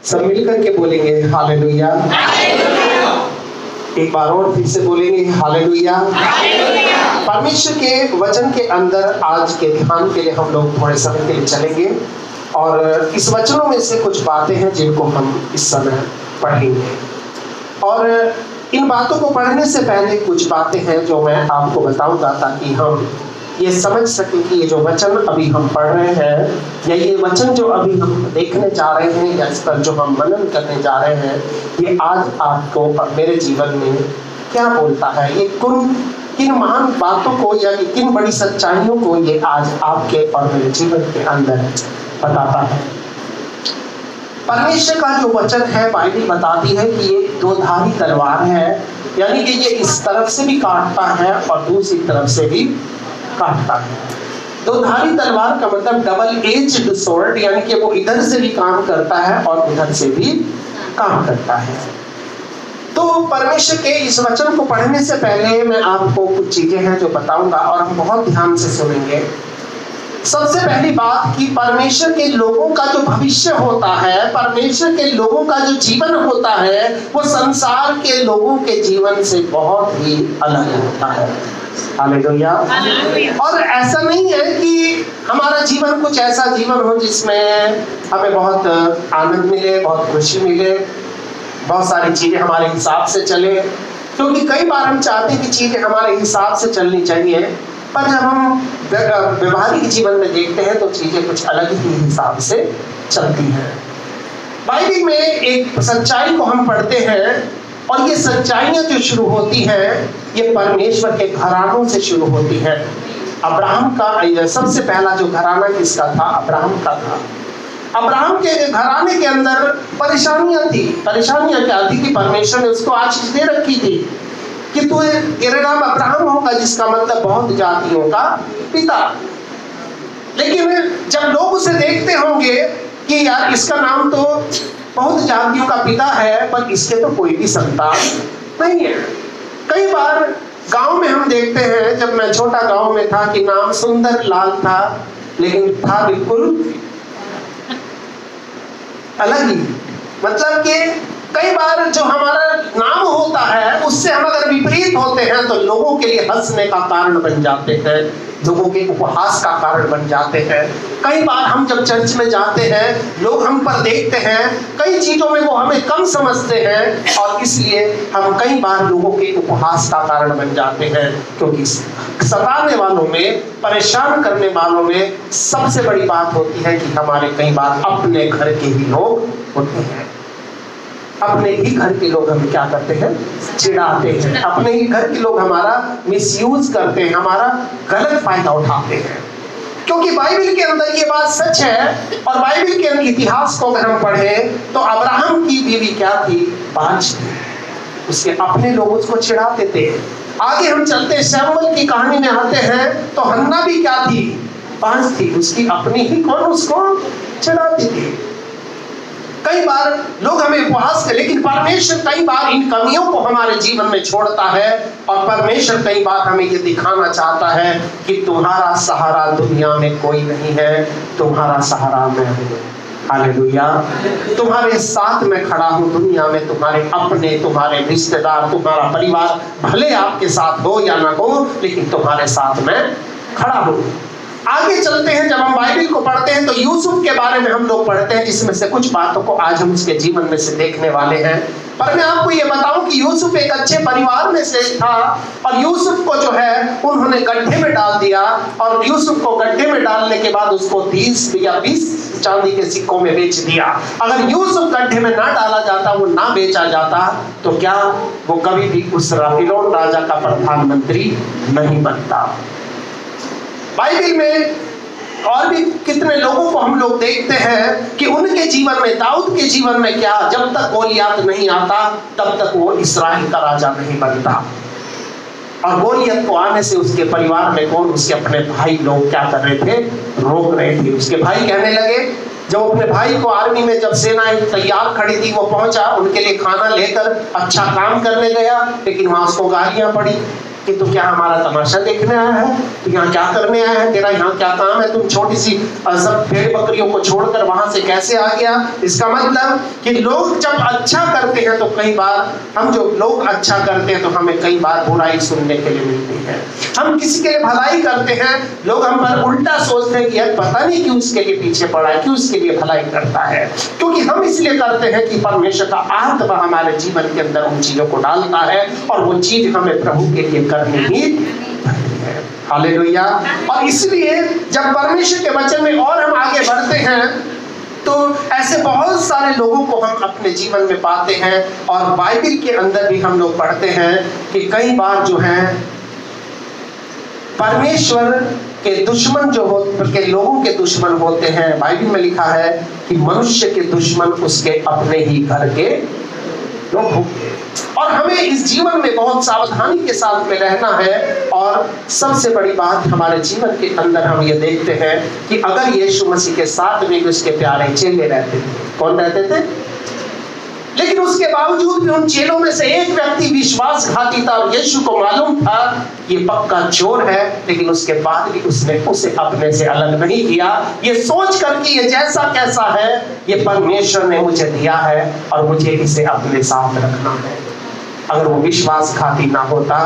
सब मिलकर के बोलेंगे हालेलुया। एक बार और फिर से बोलेंगे हालेलुया। परमेश्वर के वचन के अंदर आज के ध्यान के लिए हम लोग थोड़े समय के लिए चलेंगे और इस वचनों में से कुछ बातें हैं जिनको हम इस समय पढ़ेंगे। और इन बातों को पढ़ने से पहले कुछ बातें हैं जो मैं आपको बताऊंगा ताकि हम ये समझ सकें कि ये जो वचन अभी हम पढ़ रहे हैं या ये वचन जो अभी हम देखने जा रहे हैं या इस पर जो हम मनन करने जा रहे हैं, ये आज आपको और मेरे जीवन में क्या बोलता है, ये किन महान बातों को या किन बड़ी सच्चाइयों को ये आज आपके और मेरे जीवन के अंदर बताता है। परमेश्वर का जो वचन है, बाइबल बताती है कि ये दो-धारी तलवार है, यानी कि ये इस तरफ से भी काटता है और दूसरी तरफ से भी काटता है। दो-धारी तलवार का मतलब डबल एज्ड स्वॉर्ड, यानी कि वो इधर से भी काम करता है और उधर से भी काम करता है। तो परमेश्वर के इस वचन को पढ़ने से पहले मैं आपको कुछ चीजें हैं जो बताऊंगा और हम बहुत ध्यान से सुनेंगे। सबसे पहली बात कि परमेश्वर के लोगों का जो भविष्य होता है, परमेश्वर के लोगों का जो जीवन होता है, वो संसार के लोगों के जीवन से बहुत ही अलग होता है। हालेलुया। और ऐसा नहीं है कि हमारा जीवन कुछ ऐसा जीवन हो जिसमें हमें बहुत आनंद मिले, बहुत खुशी मिले, बहुत सारी चीजें हमारे हिसाब से चले, क्योंकि कई बार हम चाहते हैं कि चीजें हमारे हिसाब से चलनी चाहिए, पर जब हम व्यवहारिक जीवन में देखते हैं तो चीजें कुछ अलग ही हिसाब से चलती हैं। बाइबल में एक सच्चाई को हम पढ़ते हैं और ये सच्चाइयां जो शुरू होती हैं ये परमेश्वर के घरानों से शुरू होती हैं। अब्राहम का सबसे पहला जो घराना किसका था? अब्राहम का था। अब्राहम के घराने के अंदर परेशानियां थी। परेशानियां क्या थी कि परमेश्वर ने उसको आशीष दे रखी थी कि तू तेरा नाम अब्राहम होगा, जिसका मतलब बहुत जातियों का पिता। लेकिन जब लोग उसे देखते होंगे कि यार इसका नाम तो बहुत जातियों का पिता है पर इसके तो कोई भी संतान नहीं है। कई बार गांव में हम देखते हैं, जब मैं छोटा गांव में था, कि नाम सुंदर लाल था लेकिन था बिल्कुल अलग ही। मतलब कि कई बार जो हमारा नाम होता है उससे हम अगर विपरीत होते हैं तो लोगों के लिए हंसने का कारण बन जाते हैं, लोगों के उपहास का कारण बन जाते हैं। कई बार हम जब चर्च में जाते हैं, लोग हम पर देखते हैं, कई चीजों में वो हमें कम समझते हैं और इसलिए हम कई बार लोगों के उपहास का कारण बन जाते हैं। क्योंकि सताने वालों में, परेशान करने वालों में सबसे बड़ी बात होती है कि हमारे कई बार अपने घर के ही लोग होते हैं। अपने ही घर के लोग हमें क्या करते हैं? चिढ़ाते हैं। अपने ही घर के लोग हमारा मिसयूज करते हैं, हमारा गलत फायदा उठाते हैं। क्योंकि बाइबल के अंदर ये बात सच है। और बाइबल के अंदर इतिहास को अगर हम पढ़ें तो अब्राहम की बीवी क्या थी? बांझ थी। उसके अपने लोग उसको चिढ़ाते थे। आगे हम चलते शमूएल की कहानी में आते हैं तो हन्ना भी क्या थी? बांझ थी। उसकी अपनी ही कौन उसको चिढ़ाती थी। कई बार लोग हमें उपहास कर, लेकिन परमेश्वर कई बार इन कमियों को हमारे जीवन में छोड़ता है और परमेश्वर कई बार हमें ये दिखाना चाहता है कि तुम्हारा सहारा दुनिया में कोई नहीं है, तुम्हारा सहारा मैं हूँ। हालेलुया। तुम्हारे साथ मैं खड़ा हूँ दुनिया में। तुम्हारे अपने, तुम्हारे रिश्तेदार, तुम्हारा परिवार भले आपके साथ हो या ना हो, लेकिन तुम्हारे साथ मैं खड़ा हूँ। आगे चलते हैं, जब हम बाइबल को पढ़ते हैं तो यूसुफ के बारे में हम लोग पढ़ते हैं, जिसमें से कुछ बातों को आज हम उसके जीवन में से देखने वाले हैं। पर मैं आपको ये बताऊं कि यूसुफ एक अच्छे परिवार में से था और यूसुफ को जो है उन्होंने गड्ढे में डाल दिया और यूसुफ को गड्ढे में डालने के बाद उसको 30 या 20 चांदी के सिक्कों में बेच दिया। अगर यूसुफ गड्ढे में ना डाला जाता, वो ना बेचा जाता, तो क्या वो कभी भी उस बाबीलोन राजा का प्रधानमंत्री नहीं बनता। बाइबल में और भी कितने लोगों को हम लोग देखते हैं कि उनके जीवन में, दाऊद के जीवन में क्या, जब तक गोलियत नहीं आता तब तक वो इस्राएल का राजा नहीं बनता। और गोलियत को आने से उसके परिवार में कौन? उसके अपने भाई लोग क्या कर रहे थे? रोक रहे थे। उसके भाई कहने लगे, जब अपने भाई को आर्मी में जब सेनाएं तैयार खड़ी थी, वो पहुंचा, उनके लिए खाना लेकर अच्छा काम करने गया, लेकिन वहां उसको गालियां पड़ी। कि तू क्या हमारा तमाशा देखने आया है, तू यहाँ क्या करने आया है, तेरा यहाँ क्या काम है, तुम छोटी सी सब भेड़ बकरियों को छोड़कर वहां से कैसे आ गया। इसका मतलब कि लोग जब अच्छा करते हैं तो कई बार हम जो लोग अच्छा करते हैं तो हमें कई बार बुराई सुनने के लिए मिलती है। हम किसी के लिए भलाई करते हैं, लोग हम पर उल्टा सोचते हैं कि यार पता नहीं क्यों उसके लिए पीछे पड़ा है, क्यों उसके लिए भलाई करता है, क्योंकि हम इसलिए करते हैं कि परमेश्वर का आत्मा हमारे जीवन के अंदर उन चीजों को डालता है और वो चीज हमें प्रभु के लिए करनी ही है। हालेलुया। और इसलिए जब परमेश्वर के वचन में और हम आगे बढ़ते हैं तो ऐसे बहुत सारे लोगों को हम अपने जीवन में पाते हैं और बाइबल के अंदर भी हम लोग पढ़ते हैं कि कई बार जो है परमेश्वर के दुश्मन जो के लोगों के दुश्मन होते हैं। बाइबल में लिखा है कि मनुष्य के दुश्मन उसके अपने ही घर के लोग होंगे। और हमें इस जीवन में बहुत सावधानी के साथ में रहना है। और सबसे बड़ी बात हमारे जीवन के अंदर हम ये देखते हैं कि अगर यीशु मसीह के साथ में उसके प्यारे चेले रहते थे, कौन रहते थे? लेकिन उसके बावजूद भी उन चेलों में से एक व्यक्ति विश्वासघाती था और यीशु को मालूम था ये पक्का चोर है, लेकिन उसके बाद भी उसने उसे अपने से अलग नहीं किया, ये सोच कर कि ये जैसा कैसा है ये परमेश्वर ने मुझे दिया है और मुझे इसे अपने साथ रखना है। अगर वो विश्वासघाती ना होता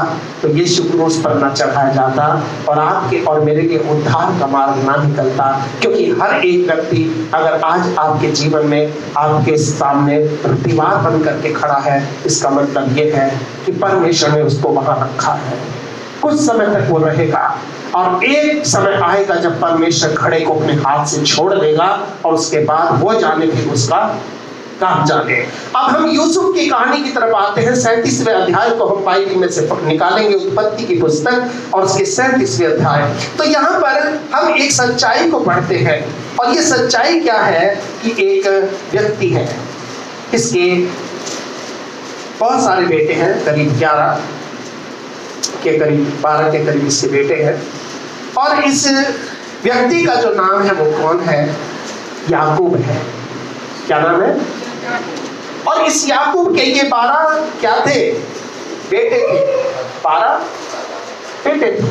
तो यीशु क्रूस पर ना चढ़ाया जाता और आपके और मेरे लिए उद्धार का मार्ग ना निकलता। क्योंकि हर एक व्यक्ति अगर आज आपके जीवन में आपके सामने दीवार बन करके खड़ा है, इसका मतलब ये है कि परमेश्वर ने उसको वहां रखा है। कुछ समय तक वो रहेगा और एक समय आएगा जब परमेश्वर खड़े को अपने हाथ से छोड़ देगा और उसके बाद वो जाने फिर उसका काम जाने। अब हम यूसुफ की कहानी की तरफ आते हैं। 37वें अध्याय को हम बाइबल में से निकालेंगे, उत्पत्ति की पुस्तक और उसके 37वें अध्याय। तो यहाँ पर हम एक सच्चाई को पढ़ते हैं और ये सच्चाई क्या है कि एक व्यक्ति है, इसके बहुत सारे बेटे हैं, करीब 11 के करीब 12 के करीब इसके बेटे हैं। और इस व्यक्ति का जो नाम है वो कौन है? याकूब है। क्या नाम है? और इस याकूब के ये 12 क्या थे? बेटे थे। 12 बेटे थे।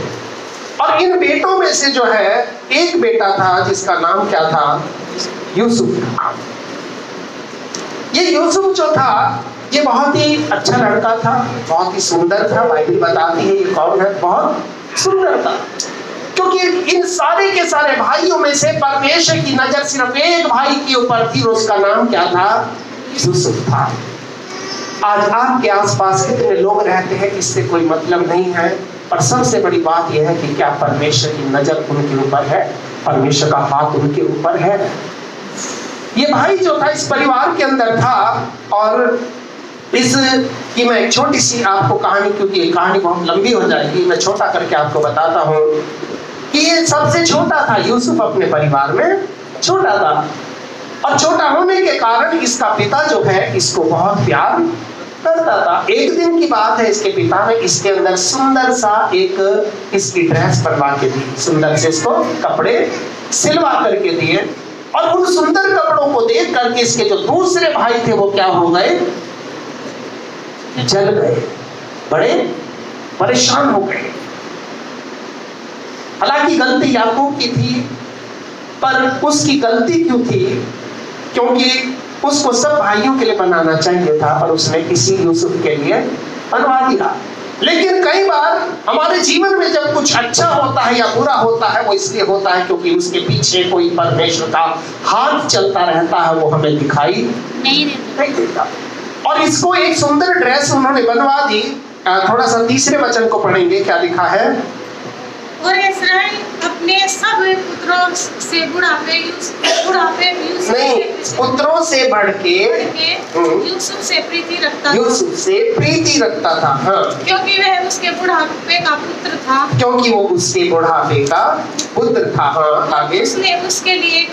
और इन बेटों में से जो है एक बेटा था जिसका नाम क्या था? यूसुफ। ये यूसुफ जो था ये बहुत ही अच्छा लड़का था, बहुत ही सुंदर था। बाइबल बताती है ये कौन है? बहुत सुंदर था। क्योंकि इन सारे के सारे भाइयों में से परमेश्वर की नजर सिर्फ एक भाई के ऊपर थी, उसका नाम क्या था? यूसुफ था। आज आपके आसपास कितने लोग रहते हैं इससे कोई मतलब नहीं है, पर सबसे बड़ी बात यह है कि क्या परमेश्वर की नजर उनके ऊपर है? परमेश्वर का हाथ उनके ऊपर है? ये भाई जो था इस परिवार के अंदर था और इस की मैं एक छोटी सी आपको कहानी, क्योंकि ये कहानी बहुत लंबी हो जाएगी, मैं छोटा करके आपको बताता हूँ कि ये सबसे छोटा था। यूसुफ अपने परिवार में छोटा था और छोटा होने के कारण इसका पिता जो है इसको बहुत प्यार करता था। एक दिन की बात है, इसके पिता ने इसके अंदर सुंदर सा एक इसकी ड्रेस बनवा के दी, सुंदर से इसको कपड़े सिलवा करके दिए। और उन सुंदर कपड़ों को देख करके इसके जो दूसरे भाई थे वो क्या हो गए? जल गए, बड़े परेशान हो गए। हालांकि गलती याकूब की थी, पर उसकी गलती क्यों थी? क्योंकि उसको सब भाइयों के लिए बनाना चाहिए था और उसने इसी यूसुफ के लिए बनवा दिया। लेकिन कई बार हमारे जीवन में जब कुछ अच्छा होता है या बुरा होता है वो इसलिए होता है क्योंकि उसके पीछे कोई परमेश्वर का हाथ चलता रहता है, वो हमें दिखाई नहीं देता। और इसको एक सुंदर ड्रेस उन्होंने बनवा दी। थोड़ा सा तीसरे वचन को पढ़ेंगे, क्या लिखा है? और इस्राएल अपने सब पुत्रों से बुढ़ापे नहीं, पुत्रों से बढ़ के यूसुफ से प्रीति रखता था। यूसुफ से प्रीति रखता था। हाँ, क्योंकि वह उसके बुढ़ापे का पुत्र था। क्योंकि वो उसके बुढ़ापे का पुत्र था। हाँ, आगे उसने उसके लिए एक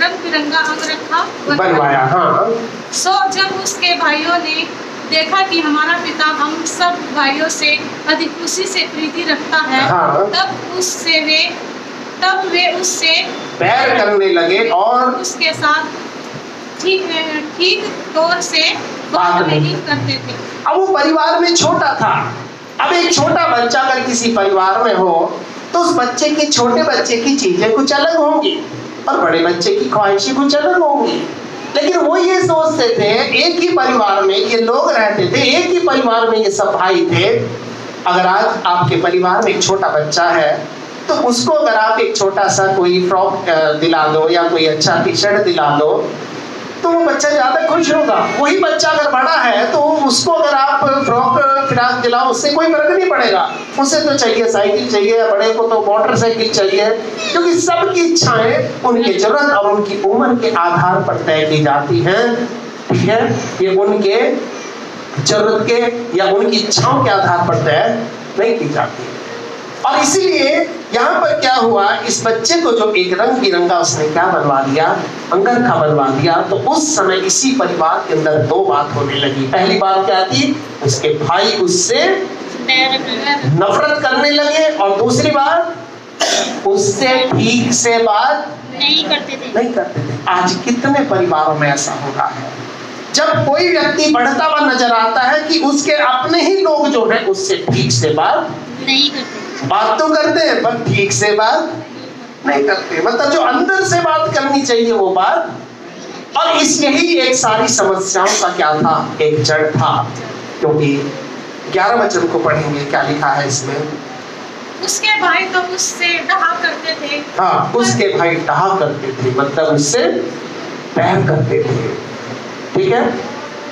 रंग बिरंगा अंगरखा बनवाया। हाँ, सो जब उसके भाइयों ने देखा कि हमारा पिता हम सब भाइयों से अधिक उसी से प्रीति रखता है, हाँ, तब वे उससे बैर करने लगे और उसके साथ ठीक तौर से बात नहीं करते थे। अब वो परिवार में छोटा था अब एक छोटा बच्चा अगर किसी परिवार में हो तो उस बच्चे की, छोटे बच्चे की चीजें कुछ अलग होंगी और बड़े बच्चे की ख्वाहिशें कुछ अलग होंगी। लेकिन वो ये सोचते थे, एक ही परिवार में ये लोग रहते थे, एक ही परिवार में ये सब भाई थे। अगर आज आपके परिवार में एक छोटा बच्चा है तो उसको अगर आप एक छोटा सा कोई फ्रॉक दिला दो या कोई अच्छा टी शर्ट दिला दो तो वो बच्चा ज्यादा खुश होगा। वही बच्चा अगर बड़ा है तो उसको अगर आप फ्रॉक फ्राक दिलाओ उससे कोई फर्क नहीं पड़ेगा, उसे तो चाहिए साइकिल चाहिए, या बड़े को तो मोटरसाइकिल चाहिए, क्योंकि सबकी इच्छाएं उनकी जरूरत और उनकी उम्र के आधार पर तय की जाती हैं। ठीक है, ये उनके जरूरत के या उनकी इच्छाओं के आधार पर तय नहीं की जाती। और इसीलिए यहाँ पर क्या हुआ, इस बच्चे को जो एक रंग बिरंगा उसने क्या बनवा दिया, अंगरखा बनवा दिया। तो उस समय इसी परिवार के अंदर दो बात होने लगी। पहली बात क्या थी, उसके भाई उससे नफरत करने लगे, और दूसरी बात उससे ठीक से बात नहीं करते थे। आज कितने परिवारों में ऐसा हो रहा है, जब कोई व्यक्ति बढ़ता हुआ नजर आता है कि उसके अपने ही लोग जो है उससे ठीक से बात नहीं करते, बात तो करते हैं पर ठीक से बात नहीं करते। मतलब जो अंदर से बात करनी चाहिए वो बात। और इस यही एक सारी समस्याओं का क्या था, एक जड़ था। क्योंकि 11 वचन को पढ़ेंगे, क्या लिखा है इसमें। उसके भाई तो उससे डहा करते थे। हाँ, उसके भाई डहा करते थे, मतलब उससे प्यार करते थे। ठीक है,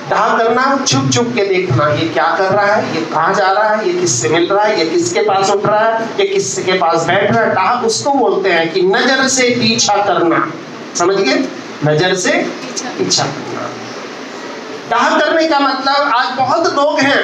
डहा करना, छुप छुप के देखना, ये क्या कर रहा है, ये कहाँ जा रहा है, ये किससे मिल रहा है, ये किसके पास उठ रहा है, ये किसके पास बैठ रहा है। डहा उसको बोलते हैं कि नजर से पीछा करना। समझ गए, नजर से पीछा करना। डहा करने का मतलब, आज बहुत लोग हैं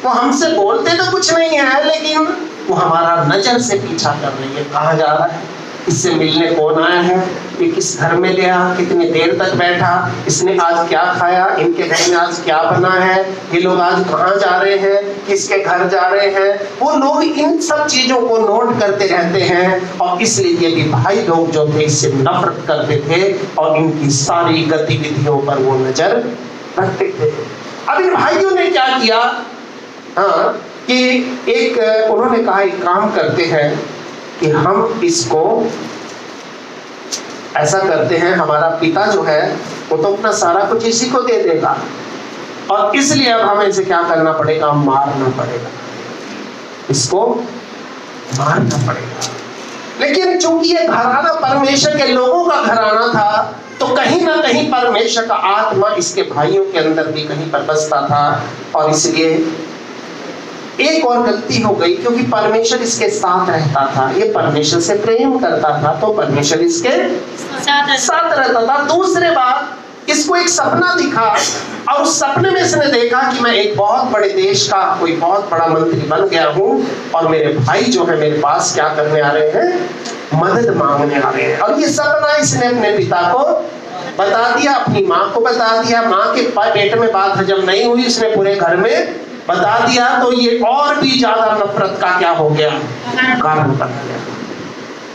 वो हमसे बोलते तो कुछ नहीं है, लेकिन वो हमारा नजर से पीछा कर रही है। कहाँ जा रहा है, इससे मिलने कौन आया है, ये किस घर में गया, कितनी देर तक बैठा, इसने आज क्या खाया, इनके घर में आज क्या बना है, ये लोग आज कहाँ जा रहे हैं, किसके घर जा रहे हैं। वो लोग इन सब चीजों को नोट करते रहते हैं, और इसलिए भी भाई लोग जो थे इससे नफरत करते थे और इनकी सारी गतिविधियों पर वो नजर रखते थे। अब इन भाइयों ने क्या किया, हाँ, कि एक उन्होंने कहा एक काम करते हैं कि हम इसको ऐसा करते हैं, हमारा पिता जो है वो तो अपना सारा कुछ इसी को दे देगा, और इसलिए अब हमें इसे क्या करना पड़ेगा, मारना पड़ेगा, इसको मारना पड़ेगा। लेकिन चूंकि ये घराना परमेश्वर के लोगों का घराना था, तो कहीं ना कहीं परमेश्वर का आत्मा इसके भाइयों के अंदर भी कहीं पर बसता था, और इसलिए एक और गलती हो गई, क्योंकि परमेश्वर इसके साथ रहता था, ये परमेश्वर से प्रेम करता था, तो परमेश्वर इसके साथ रहता था। दूसरे बात, इसको एक सपना दिखा, और उस सपने में इसने देखा कि मैं एक बहुत बड़े देश का कोई बहुत बड़ा मंत्री बन गया हूँ, और मेरे भाई जो है मेरे पास क्या करने आ रहे हैं, मदद मांगने आ रहे हैं। और ये सपना इसने अपने पिता को बता दिया, अपनी माँ को बता दिया। माँ के पेट में बात हजम नहीं हुई, इसने पूरे घर में बता दिया, तो ये और भी ज्यादा नफरत का क्या हो गया, कारण बन गया।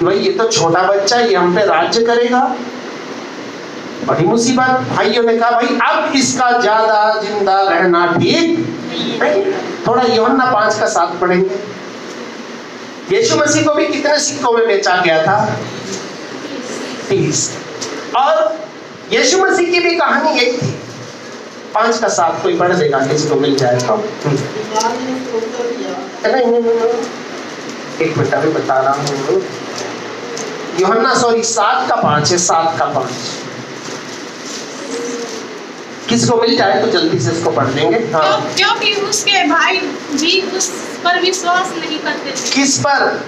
भाई ये तो छोटा बच्चा, ये हम पे राज्य करेगा, बड़ी मुसीबत। भाइयों ने कहा भाई अब इसका ज्यादा जिंदा रहना ठीक नहीं। थोड़ा यूहन्ना 5:7 पढ़ेंगे। यीशु मसीह को भी कितने सिक्कों में बेचा गया था, 30। और यीशु मसीह की भी कहानी यही थी। 5:7 कोई पढ़ देगा, किसको मिल जाएगा। एक मिनट अभी बता रहा हूँ। यूहन्ना 7:5 है, 7:5। किसको मिल जाए तो जल्दी से इसको पढ़ देंगे। हाँ, क्योंकि उसके भाई भी उस पर विश्वास नहीं करते थे। किस पर?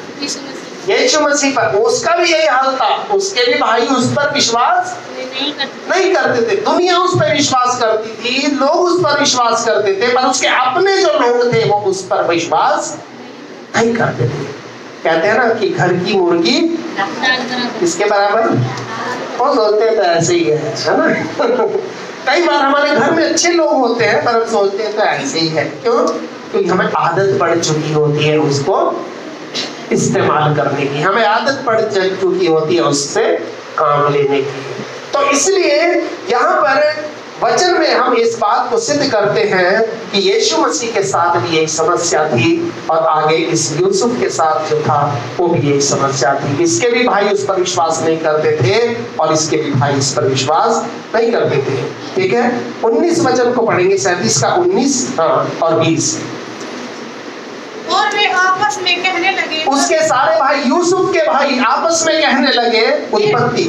यीशु मसीह पर। उसका भी यही हाल था, उसके भी भाई उस पर विश्वास नहीं करते थे। दुनिया उस पर विश्वास करती थी, लोग उस पर विश्वास करते थे, पर उसके अपने जो लोग थे वो उस पर विश्वास नहीं करते थे। कहते हैं ना कि घर की मुर्गी किसके बराबर, वो सोचते हैं तो ऐसे ही है ना। कई बार हमारे घर में अच्छे लोग होते हैं, पर हम सोचते हैं तो ऐसे ही है। क्यों? क्योंकि हमें आदत पड़ चुकी होती है उसको इस्तेमाल करने की, हमें आदत पड़ चुकी होती है उससे काम लेने की। तो इसलिए यहाँ पर वचन में हम इस इस बात को सिद्ध करते हैं कि यीशु मसीह के साथ भी यही समस्या थी और आगे इस यूसुफ के साथ जो था वो भी यही समस्या थी। इसके भी भाई उस पर विश्वास नहीं करते थे और इसके भी भाई इस पर विश्वास नहीं करते थे। ठीक है, 19 वचन को पढ़ेंगे, 37 का 19 और 20। और वे आपस में कहने लगे, उसके सारे भाई, यूसुफ के भाई आपस में कहने लगे, उत्पत्ति,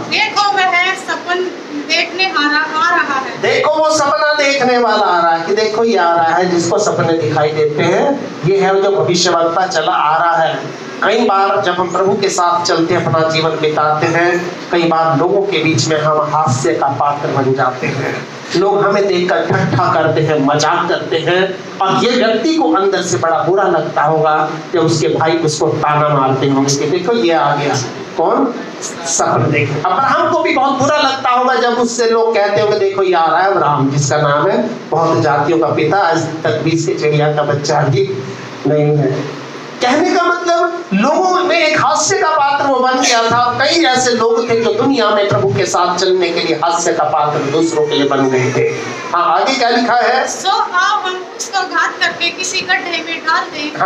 देखो वह सपन देखने आ रहा है। देखो वो सपना देखने वाला आ रहा है, कि देखो ये आ रहा है जिसको सपने दिखाई देते हैं, ये है जो भविष्यवक्ता चला आ रहा है। कई बार जब हम प्रभु के साथ चलते अपना जीवन बिताते हैं, कई बार लोगों के बीच में हम हास्य का पात्र बन जाते हैं। लोग हमें देखकर ठट्ठा करते हैं, मजाक करते हैं और ये व्यक्ति को अंदर से बड़ा बुरा लगता होगा कि उसके भाई उसको ताना मारते होंगे कि देखो ये आ गया, कौन, सपन देखे। अब्राहम को भी बहुत बुरा लगता होगा जब उससे लोग कहते होंगे देखो ये आ रहा है अब्राहम, जिसका नाम है बहुत जातियों का पिता, आज तक 20 के चिड़िया का बच्चा भी नहीं है। कहने का मतलब लोगों में एक हास्य का पात्र वो बन गया था। कई ऐसे लोग थे जो दुनिया में प्रभु के साथ चलने के लिए हास्य का पात्र दूसरों के लिए बन गए थे। हाँ, आगे क्या लिखा है? सो आओ हम उसको घात करके किसी गड्ढे में डाल दें,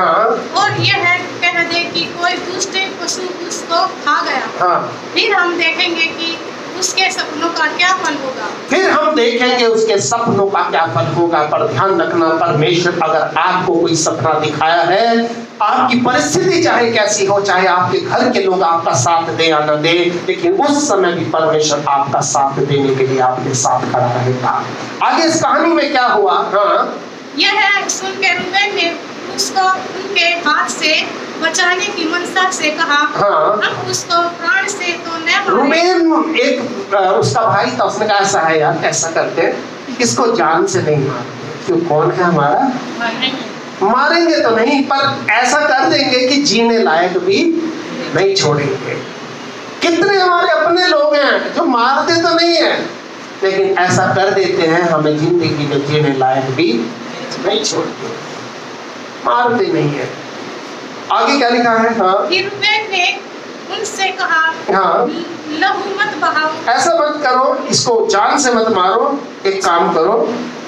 और यह कह दे कि कोई दुष्ट पशु उसको खा गया। फिर हम देखेंगे कि उसके सपनों का क्या फल होगा। फिर हम देखेंगे उसके सपनों का क्या फल होगा। पर ध्यान रखना, परमेश्वर अगर आपको कोई सपना दिखाया है, आपकी परिस्थिति चाहे कैसी हो, चाहे आपके घर के लोग आपका साथ दे या न दे, लेकिन उस समय भी परमेश्वर आपका साथ देने के लिए आपके साथ खड़ा रहेगा। आगे इस कहानी में क्या हुआ? यह सुन के रूबेन ने उसको उनके हाथ से बचाने की मनसा से कहा, हम उसको प्राण से तो न मारें। रूबेन एक उसका भाई था, उसने कहा ऐसा है यार, ऐसा करते हैं इसको जान से नहीं मारते, क्यों, कौन है हमारा, मारेंगे तो नहीं पर ऐसा कर देंगे कि जीने लायक भी नहीं छोड़ेंगे। कितने हमारे अपने लोग हैं जो मारते तो नहीं है लेकिन ऐसा कर देते हैं हमें जिंदगी में जीने लायक भी नहीं छोड़ते, मारते नहीं है। आगे क्या लिखा है? रूबेन ने उनसे कहा, लहू मत बहाओ, ऐसा मत करो, इसको जान से मत मारो, एक काम करो,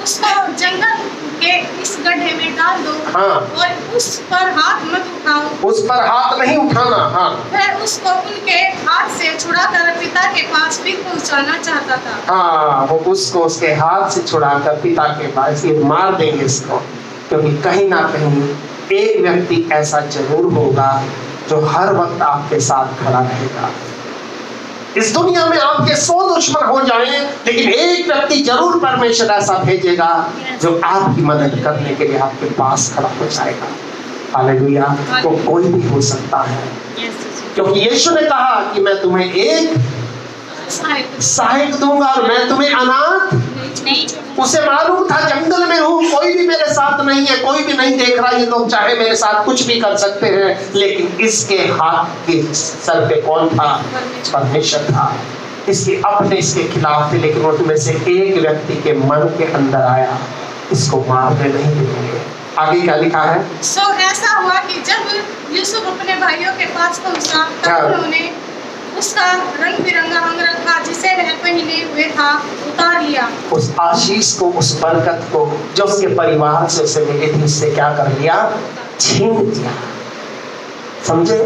उसको जंगल के इस गड्ढे में डाल दो, और उस पर हाथ मत उठाओ। उस पर हाथ नहीं उठाना। फिर उसको उनके हाथ से छुड़ाकर पिता के पास फिर पहुंचाना चाहता था। वो उसको उसके हाथ से छुड़ाकर पिता के पास, ये मार देंगे इसको, क्योंकि कहीं ना कहीं एक व्यक्ति ऐसा जरूर होगा जो हर वक्त आपके साथ खड़ा रहेगा। इस दुनिया में आपके 100 दुश्मन हो जाएं, लेकिन एक व्यक्ति जरूर परमेश्वर ऐसा भेजेगा जो आपकी मदद करने के लिए आपके पास खड़ा हो जाएगा। हालेलुया। तो कोई भी हो सकता है, क्योंकि यीशु ने कहा कि मैं तुम्हें एक सहायक दूंगा और मैं तुम्हें अनाथ नहीं। उसे मालूम था जंगल में हूँ, कोई भी मेरे साथ नहीं है, कोई भी नहीं देख रहा, ये लोग चाहे मेरे साथ कुछ भी कर सकते हैं, लेकिन इसके हाथ के सर पे कौन था? परमेश्वर था। इसके अपने इसके खिलाफ थे, लेकिन उनमें से एक व्यक्ति के मन के अंदर आया, इसको मारने नहीं देंगे। आगे क्या लिखा है? सो ऐसा हुआ कि जब यूसुफ अपने भाइयों के पास पहुंचा, तब उन्होंने उसका रंग बिरंगा अंग रखा जिसे वह पहने हुए था उतार लिया। उस आशीष को, उस बरकत को जो उसके परिवार से उसे मिली थी, उससे क्या कर लिया? छीन लिया। समझे?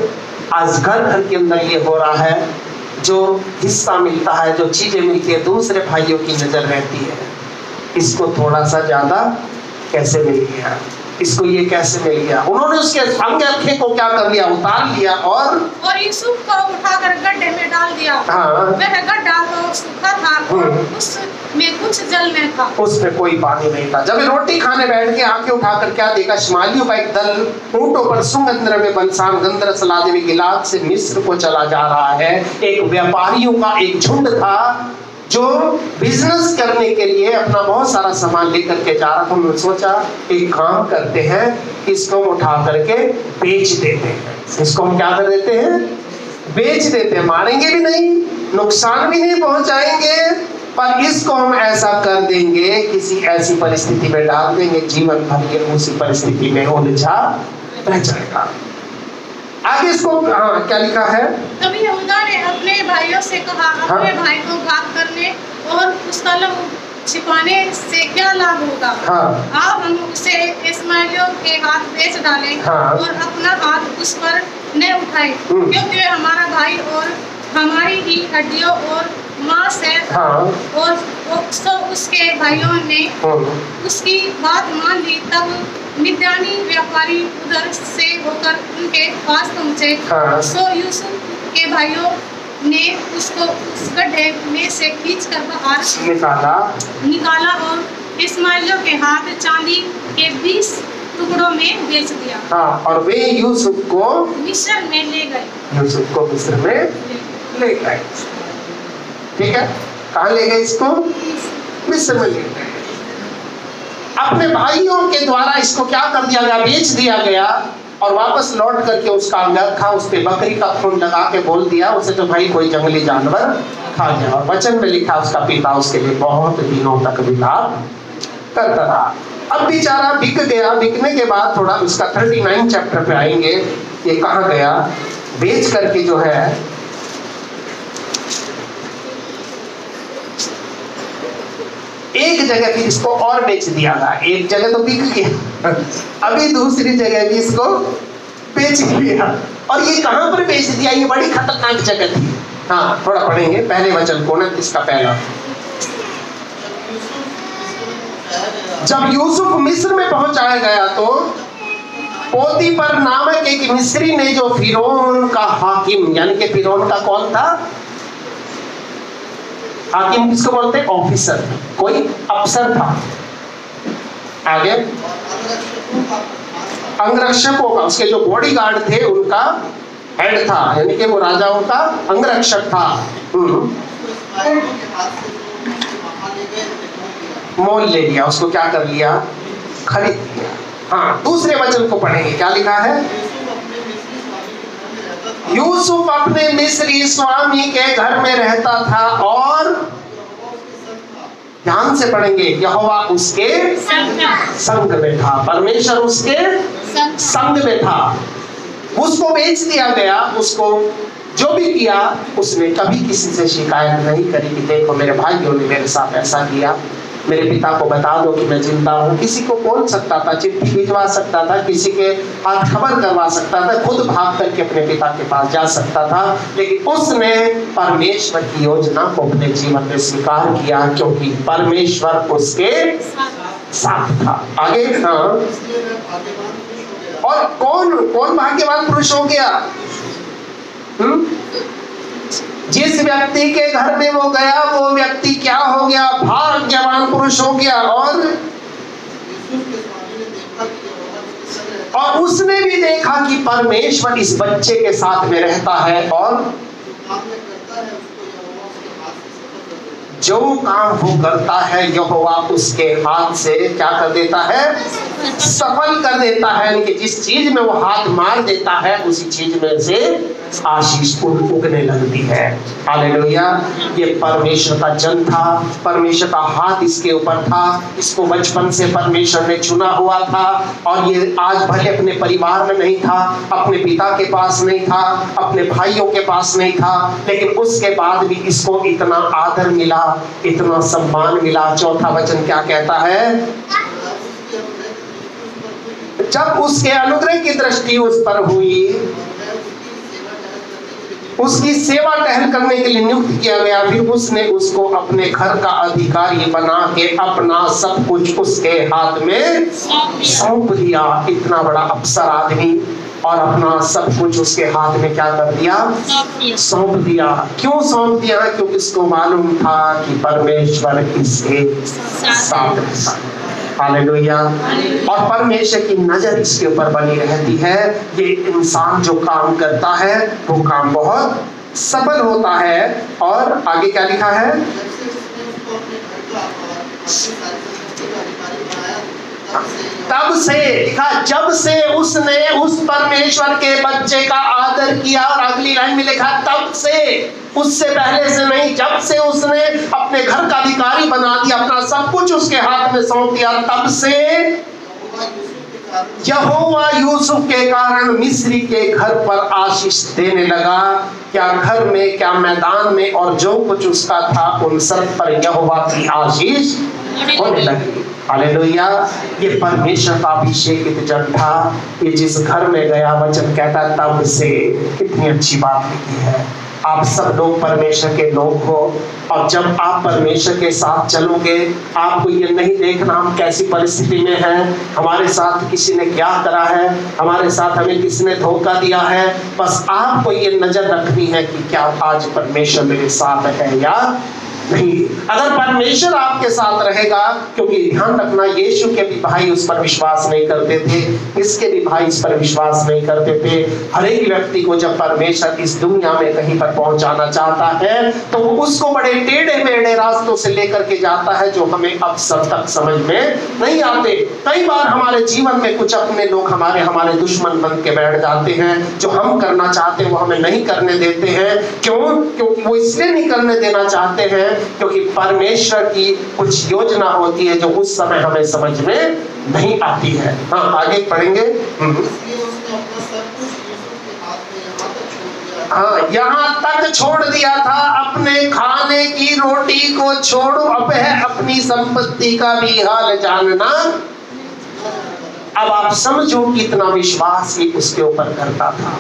आज घर घर के अंदर ये हो रहा है, जो हिस्सा मिलता है, जो चीजें मिलती है, दूसरे भाइयों की नजर रहती है, इसको थोड़ा सा ज्यादा कैसे मिल गया, इसको ये कैसे मिल गया। उन्होंने उसके अंग रखे को क्या कर लिया? उतार लिया और यूसुफ को उठाकर गड्ढे में डाल दिया। वह गड्ढा तो सूखा था और उसमें कुछ जल नहीं था, उसमें कोई पानी नहीं था। जब रोटी खाने बैठ के आंखें उठाकर क्या देखा? इश्माएलियों का एक दल ऊंटों पर सुगंध में बलसान गंधरस लादे हुए गिलाद से मिस्र को चला जा रहा है। एक व्यापारियों का एक झुंड था जो बिजनेस करने के लिए अपना बहुत सारा सामान लेकर के जा रहा था। उन्होंने सोचा एक काम करते हैं, इसको उठा करके बेच देते हैं। इसको हम क्या कर देते हैं? बेच देते हैं। मारेंगे भी नहीं, नुकसान भी नहीं पहुंचाएंगे, पर इसको हम ऐसा कर देंगे, किसी ऐसी परिस्थिति में डाल देंगे, जीवन भर ये उसी परिस्थिति में उलझा रह जाएगा। आगे इसको क्या लिखा है? तभी यहूदा ने अपने भाइयों से कहा, अपने भाई को घात करने और उसका लहू छिपाने से क्या लाभ होगा? आप हम उसे इस्माइलियों के हाथ बेच डालें और अपना हाथ उस पर न उठाए, क्योंकि वे हमारा भाई और हमारी ही हड्डियों और मांस है। और तो उसके भाइयों ने उसकी बात मान ली। तब मिद्यानी व्यापारी उधर से होकर उनके पास पहुँचे। सो यूसुफ के भाइयों ने उसको उस गड्ढे में से खींच कर बाहर निकाला और इस्माइलियों के हाथ चांदी के 20 टुकड़ों में बेच दिया। और वे यूसुफ को मिस्र में ले गए। यूसुफ को मिस्र में ले गए। ठीक है, कहाँ ले गए इसको? मिस्र में ले गए। अपने भाइयों के द्वारा इसको क्या कर दिया गया? बेच दिया गया। और वापस लौट करके उसका अंगरखा उस पे बकरी का खून लगा के बोल दिया उसे तो भाई कोई जंगली जानवर खा गया। और वचन में लिखा उसका पिता उसके लिए बहुत दिनों तक विलाप करता रहा। अब बेचारा बिक गया। बिकने के बाद थोड़ा उसका 39 चैप्टर पे आएंगे। ये कहाँ गया? बेच करके जो है एक जगह फिर इसको और बेच दिया गया। एक जगह तो बिक गया, अभी दूसरी जगह भी इसको बेच दिया। और ये कहां पर बेच दिया? ये बड़ी खतरनाक जगह थी। हाँ, थोड़ा पढ़ेंगे पहले वचन को ना, इसका पहला। जब यूसुफ मिस्र में पहुंचाया गया तो पोतीफर नामक एक मिस्री ने, जो फिरौन का हाकिम, यानी कि फिरौन का कौन था? हाकिम किसको बोलते हैं? ऑफिसर, कोई अफसर था। आगे अंगरक्षकों का, उसके जो बॉडीगार्ड थे उनका हेड था, यानी कि वो राजाओं का अंगरक्षक था। मोल ले लिया, उसको क्या कर लिया? खरीद लिया। हाँ, दूसरे वचन को पढ़ेंगे, क्या लिखा है? यूसुफ अपने मिस्री स्वामी के घर में रहता था और ध्यान से पढ़ेंगे, यहोवा उसके संग में था, परमेश्वर उसके संग में था। उसको बेच दिया गया। उसको जो भी किया उसने कभी किसी से शिकायत नहीं करी कि देखो मेरे भाइयों ने मेरे साथ ऐसा किया, मेरे पिता को बता दो कि मैं जिंदा हूँ। किसी को बोल सकता था, चिट्ठी भिजवा सकता था, किसी के हाथ खबर करवा सकता था, खुद भाग करके अपने पिता के पास जा सकता था, लेकिन उसने परमेश्वर की योजना को अपने जीवन में स्वीकार किया क्योंकि परमेश्वर उसके साथ था। आगे हाँ, और कौन भाग्यवान पुरुष हो गया? जिस व्यक्ति के घर में वो गया वो व्यक्ति क्या हो गया? भाग्यवान पुरुष हो गया। और उसने भी देखा कि परमेश्वर इस बच्चे के साथ में रहता है और जो काम वो करता है यहोवा उसके हाथ से क्या कर देता है? सफल कर देता है। यानी कि जिस चीज में वो हाथ मार देता है उसी चीज में से आशीष उगने लगती है। हालेलुया। ये परमेश्वर का जन था, परमेश्वर का हाथ इसके ऊपर था, इसको बचपन से परमेश्वर ने चुना हुआ था। और ये आज भले अपने परिवार में नहीं था, अपने पिता के पास नहीं था, अपने भाइयों के पास नहीं था, लेकिन उसके बाद भी इसको इतना आदर मिला, इतना सम्मान मिला। चौथा वचन क्या कहता है? जब उसके अनुग्रह की दृष्टि उस पर हुई, उसकी सेवा टहल करने के लिए नियुक्त किया गया, फिर उसने उसको अपने घर का अधिकारी बना के अपना सब कुछ उसके हाथ में सौंप दिया। इतना बड़ा अफसर आदमी और अपना सब कुछ उसके हाथ में क्या कर दिया? सौंप दिया। क्यों सौंप दिया? क्योंकि उसको मालूम था कि परमेश्वर इसके साथ रहता है। हालेलुया। और परमेश्वर की नजर इसके ऊपर बनी रहती है। ये इंसान जो काम करता है वो काम बहुत सफल होता है। और आगे क्या लिखा है? तब से लिखा, जब से उसने उस परमेश्वर के बच्चे का आदर किया। और अगली लाइन में लिखा तब से, उससे पहले से नहीं, जब से उसने अपने घर का अधिकारी बना दिया, अपना सब कुछ उसके हाथ में सौंप दिया, तब से यहोवा यूसुफ के कारण मिस्री के घर पर आशीष देने लगा। क्या घर में, क्या मैदान में, और जो कुछ उसका था उन सब पर यहोवा की आशीष होने लगी। हालेलुया। ये परमेश्वर का अभिषेकित जन था। ये जिस घर में गया, वचन कहता तब से, कितनी अच्छी बात लिखी है। आप सब लोग परमेश्वर के लोग हो, और जब आप परमेश्वर के साथ चलोगे, आपको ये नहीं देखना हम कैसी परिस्थिति में हैं, हमारे साथ किसी ने क्या करा है, हमारे साथ हमें किसने धोखा दिया है। बस आपको ये नजर रखनी है कि क्या आज परमेश्वर मेरे साथ है या नहीं। अगर परमेश्वर आपके साथ रहेगा, क्योंकि ध्यान रखना, यीशु के भी भाई उस पर विश्वास नहीं करते थे, इसके भी भाई इस पर विश्वास नहीं करते थे। हर एक व्यक्ति को जब परमेश्वर इस दुनिया में कहीं पर पहुंचाना चाहता है तो उसको बड़े टेढ़े मेढ़े रास्तों से लेकर के जाता है, जो हमें अब सब तक समझ में नहीं आते। कई बार हमारे जीवन में कुछ अपने लोग हमारे दुश्मन बन के बैठ जाते हैं। जो हम करना चाहते हैं वो हमें नहीं करने देते हैं। क्यों? क्योंकि वो इसलिए नहीं करने देना चाहते हैं क्योंकि परमेश्वर की कुछ योजना होती है जो उस समय हमें समझ में नहीं आती है। हाँ, आगे पढ़ेंगे। हाँ, यहाँ तक छोड़ दिया था, अपने खाने की रोटी को छोड़ो, अब है अपनी संपत्ति का भी हाल जानना। अब आप समझो कितना विश्वास ही उसके ऊपर करता था।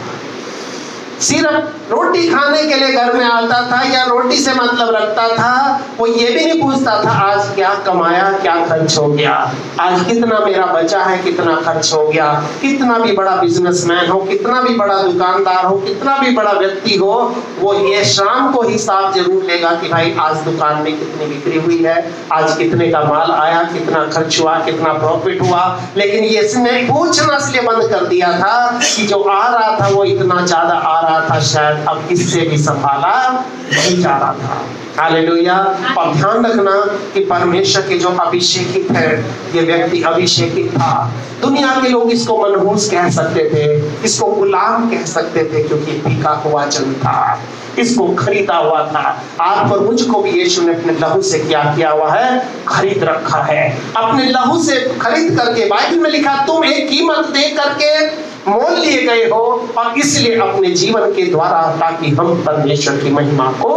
सिर्फ रोटी खाने के लिए घर में आता था या रोटी से मतलब रखता था, वो ये भी नहीं पूछता था आज क्या कमाया, क्या खर्च हो गया, आज कितना मेरा बचा है, कितना खर्च हो गया। कितना भी बड़ा बिजनेसमैन हो, कितना भी बड़ा दुकानदार हो, कितना भी बड़ा व्यक्ति हो, वो ये शाम को हिसाब जरूर लेगा कि भाई आज दुकान में कितनी बिक्री हुई है, आज कितने का माल आया, कितना खर्च हुआ, कितना प्रॉफिट हुआ। लेकिन ये इसने पूछना इसलिए बंद कर दिया था कि जो आ रहा था वो इतना ज्यादा आ रहा था, शायद अब इससे भी संभाला नहीं जा रहा था। हालेलुया। और ध्यान रखना कि परमेश्वर के जो अभिषेकित है, ये व्यक्ति अभिषेकित था। दुनिया के लोग इसको मनहूस कह सकते थे, इसको गुलाम कह सकते थे, क्योंकि बिका हुआ जन था, इसको खरीदा हुआ था। आप और मुझको भी यीशु ने अपने लहू से क्या किया हुआ है? खरीद रखा है। अपने लहू से खरीद करके, बाइबल में लिखा तुम एक कीमत दे करके मोल लिए गए हो, और इसलिए अपने जीवन के द्वारा, ताकि हम परमेश्वर की महिमा को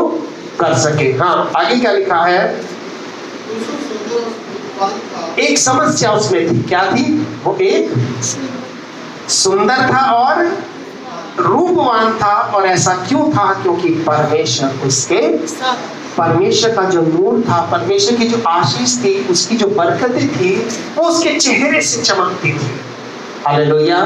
कर सके। हाँ, आगे क्या लिखा है? एक समस्या उसमें थी। क्या थी? वो एक सुंदर था और रूपवान था। और ऐसा क्यों था? क्योंकि परमेश्वर उसके, परमेश्वर का जो नूर था, परमेश्वर की जो आशीष थी, उसकी जो बरकतें थी, वो उसके चेहरे से चमकती थी। हालेलुया।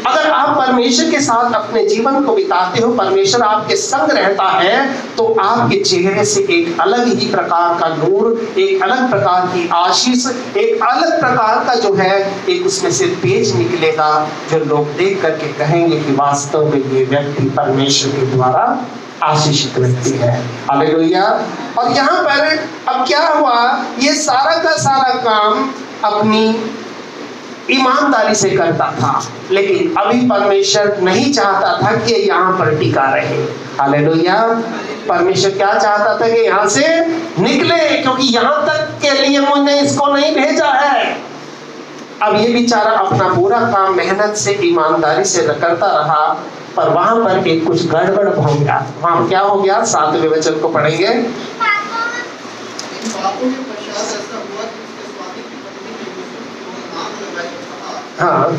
अगर आप परमेश्वर के साथ अपने जीवन को बिताते हो, परमेश्वर आपके संग रहता है, तो आपके चेहरे से एक अलग ही प्रकार का नूर, एक अलग प्रकार की आशीष, एक अलग प्रकार का जो है, एक उसमें से तेज निकलेगा, जो लोग देख करके कहेंगे कि वास्तव में ये व्यक्ति परमेश्वर के द्वारा आशीषित व्यक्ति है। हालेलुया। और यहाँ पर अब क्या हुआ? ये सारा का सारा काम अपनी ईमानदारी से करता था, लेकिन अभी परमेश्वर नहीं चाहता था कि यहाँ पर टिका रहे। हालेलुया। परमेश्वर क्या चाहता था? कि यहाँ से निकले, क्योंकि यहाँ तक के लिए मुझे इसको नहीं भेजा है। अब ये बेचारा अपना पूरा काम मेहनत से, ईमानदारी से करता रहा, पर वहां पर एक कुछ गड़बड़ हो गया। वहां क्या हो गया? 7वें वचन को पढ़ेंगे। हाँ,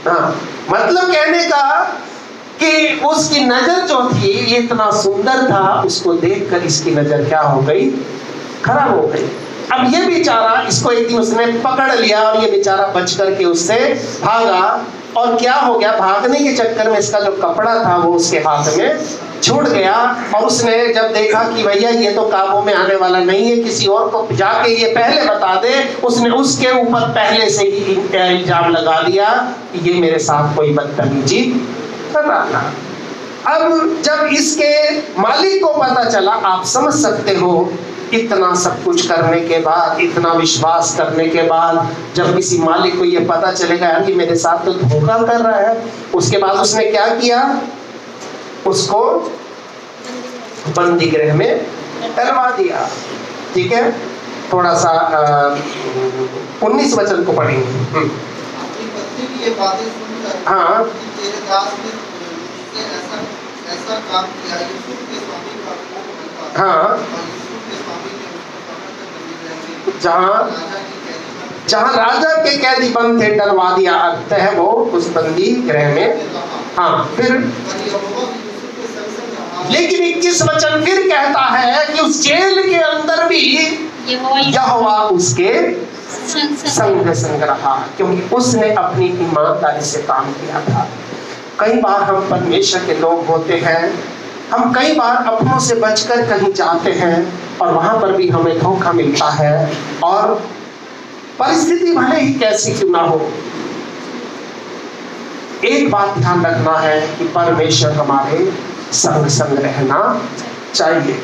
हाँ, मतलब कहने का कि उसकी नजर जो थी, ये इतना सुंदर था, उसको देखकर इसकी नजर क्या हो गई? खराब हो गई। अब ये बेचारा, इसको एक दिन उसने पकड़ लिया और ये बेचारा बच करके उससे भागा। और क्या हो गया? भागने के चक्कर में इसका जो कपड़ा था वो उसके हाथ में छूट गया। और उसने जब देखा कि भैया ये तो काबू में आने वाला नहीं है, किसी और को जाके ये पहले बता दे, उसने उसके ऊपर पहले से ही इल्जाम लगा दिया कि ये मेरे साथ कोई बदतमीजी कर रहा था। अब जब इसके मालिक को पता चला, आप समझ सकते हो, इतना सब कुछ करने के बाद, इतना विश्वास करने के बाद, जब किसी मालिक को ये पता चलेगा यार कि मेरे साथ तो धोखा कर रहा है, उसके बाद उसने क्या किया? उसको बंदी गृह में डलवा दिया। ठीक है, थोड़ा सा 19 वचन को पढ़ेंगे। ये बातें सुनकर हाँ कि तेरे दास ने मुझसे ऐसा काम किया, यूसुफ के स्वामी का कोप भड़का हाँ, और यूसुफ के स्वामी ने उसको पकड़ कर बंदी गृह में जहाँ राजा के कैदी बंद थे डलवा दिया, अर्थ है वो उस बंदी गृह में। हाँ फिर लेकिन 21 वचन फिर कहता है कि उस जेल के अंदर भी यहोवा उसके संग संग रहा, क्योंकि उसने अपनी ईमानदारी से काम किया था। कई बार हम परमेश्वर के लोग होते हैं, हम कई बार अपनों से बचकर कहीं जाते हैं और वहां पर भी हमें धोखा मिलता है, और परिस्थिति भले ही कैसी क्यों ना हो, एक बात ध्यान रखना है कि परमेश्वर हमारे संग संग रहना चाहिए।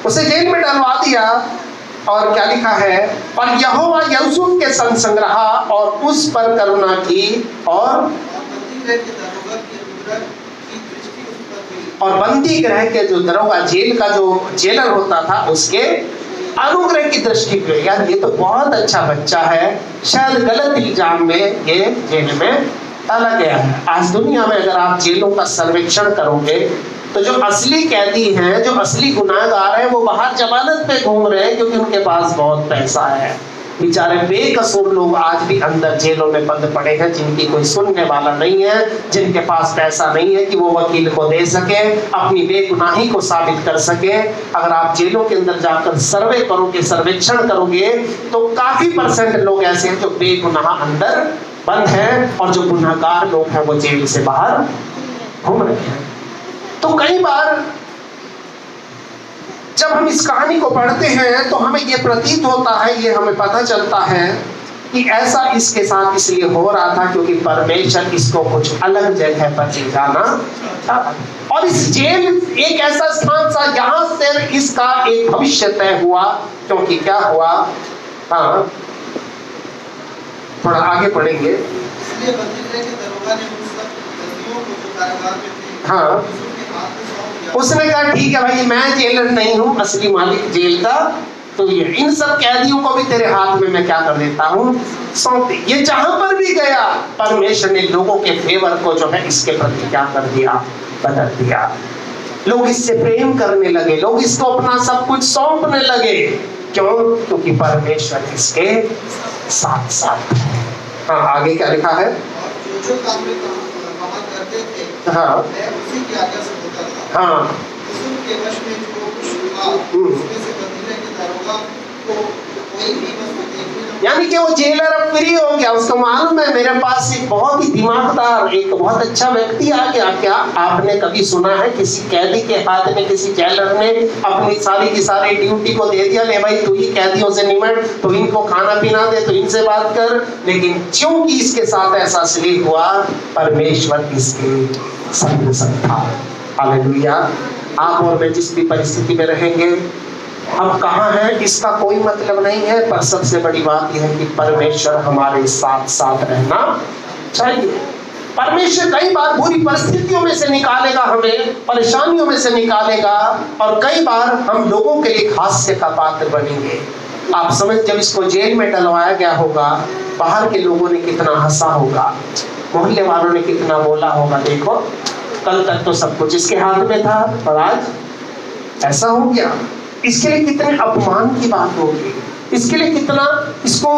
उसे जेल में डलवा दिया और क्या लिखा है, पर यहोवा यूसुफ के संग संग रहा और उस पर करुणा की और बंदी गृह के जो दरोगा, जेल का जो जेलर होता था, उसके अनुग्रह की दृष्टि पे, यार ये तो बहुत अच्छा बच्चा है, शायद गलत इल्जाम में ये जेल में डाला गया है। आज दुनिया में अगर आप जेलों का सर्वेक्षण करोगे तो जो असली कैदी हैं, जो असली गुनाहगार हैं, वो बाहर जमानत पे घूम रहे हैं क्योंकि उनके पास बहुत पैसा है। बेचारे बेकसूर लोग आज भी अंदर जेलों में बंद पड़े हैं, जिनकी कोई सुनने वाला नहीं है, जिनके पास पैसा नहीं है कि वो वकील को दे सके, अपनी बेगुनाही को साबित कर सके। अगर आप जेलों के अंदर जाकर सर्वे करोगे, सर्वेक्षण करोगे, तो काफी % लोग ऐसे हैं जो बेगुनाह अंदर बंद हैं, और जो गुनाहगार लोग हैं वो जेल से बाहर घूम रहे हैं। तो कई बार जब हम इस कहानी को पढ़ते हैं तो हमें ये प्रतीत होता है, ये हमें पता चलता है कि ऐसा इसके साथ इसलिए हो रहा था क्योंकि परमेश्वर इसको कुछ अलग जगह पर ले जाना था। और इस जेल एक ऐसा स्थान था जहां से इसका एक भविष्य तय हुआ। क्योंकि क्या हुआ, हाँ थोड़ा आगे पढ़ेंगे। इसलिए बंदी के दरोगा ने उन सब बंदियों को जो कारागार में थे, हाँ उसने कहा ठीक है भाई, मैं जेलर नहीं हूँ, असली मालिक जेल का तो ये, इन सब कैदियों को भी तेरे हाथ में मैं क्या कर देता हूँ, सौंप दे। ये जहां पर भी गया परमेश्वर ने लोगों के फेवर को जो है इसके प्रति क्या कर दिया, बदल दिया। लोग इससे प्रेम करने लगे, लोग इसको अपना सब कुछ सौंपने लगे। क्यों? क्योंकि परमेश्वर इसके साथ साथ। हाँ आगे क्या लिखा है, जो काम वहाँ करते थे, हाँ उसी की आज्ञा से होता था। हाँ यूसुफ के वश में जो कुछ था, उसमें से बंदी के दरोगा को कोई भी वस्तु देखने न, यानी कि वो जेलर अब फ्री हो गया। उसको मालूम है मेरे पास एक बहुत ही दिमागदार, एक बहुत अच्छा व्यक्ति आ गया। क्या आपने कभी सुना है किसी कैदी के हाथ में किसी जेलर ने अपनी सारी की सारी ड्यूटी को दे दिया, ले भाई तू ही कैदियों से निमट, तो इनको खाना पीना दे, तो इनसे बात कर। लेकिन क्योंकि इसके साथ ऐसा इसलिए हुआ, परमेश्वर इसके संग संग था। हालेलुया। आप और मैं जिस भी परिस्थिति में रहेंगे, हम कहाँ हैं इसका कोई मतलब नहीं है, पर सबसे बड़ी बात यह है कि परमेश्वर हमारे साथ साथ रहना चाहिए। परमेश्वर कई बार बुरी परिस्थितियों में से निकालेगा, हमें परेशानियों में से निकालेगा, और कई बार हम लोगों के लिए हास्य का पात्र बनेंगे। आप समझ, जब इसको जेल में डलवाया गया होगा, बाहर के लोगों ने कितना हंसा होगा, मोहल्ले वालों ने कितना बोला होगा, देखो कल तक तो सब कुछ इसके हाथ में था और आज ऐसा हो गया। इसके लिए कितने अपमान की बात होगी, इसके लिए कितना इसको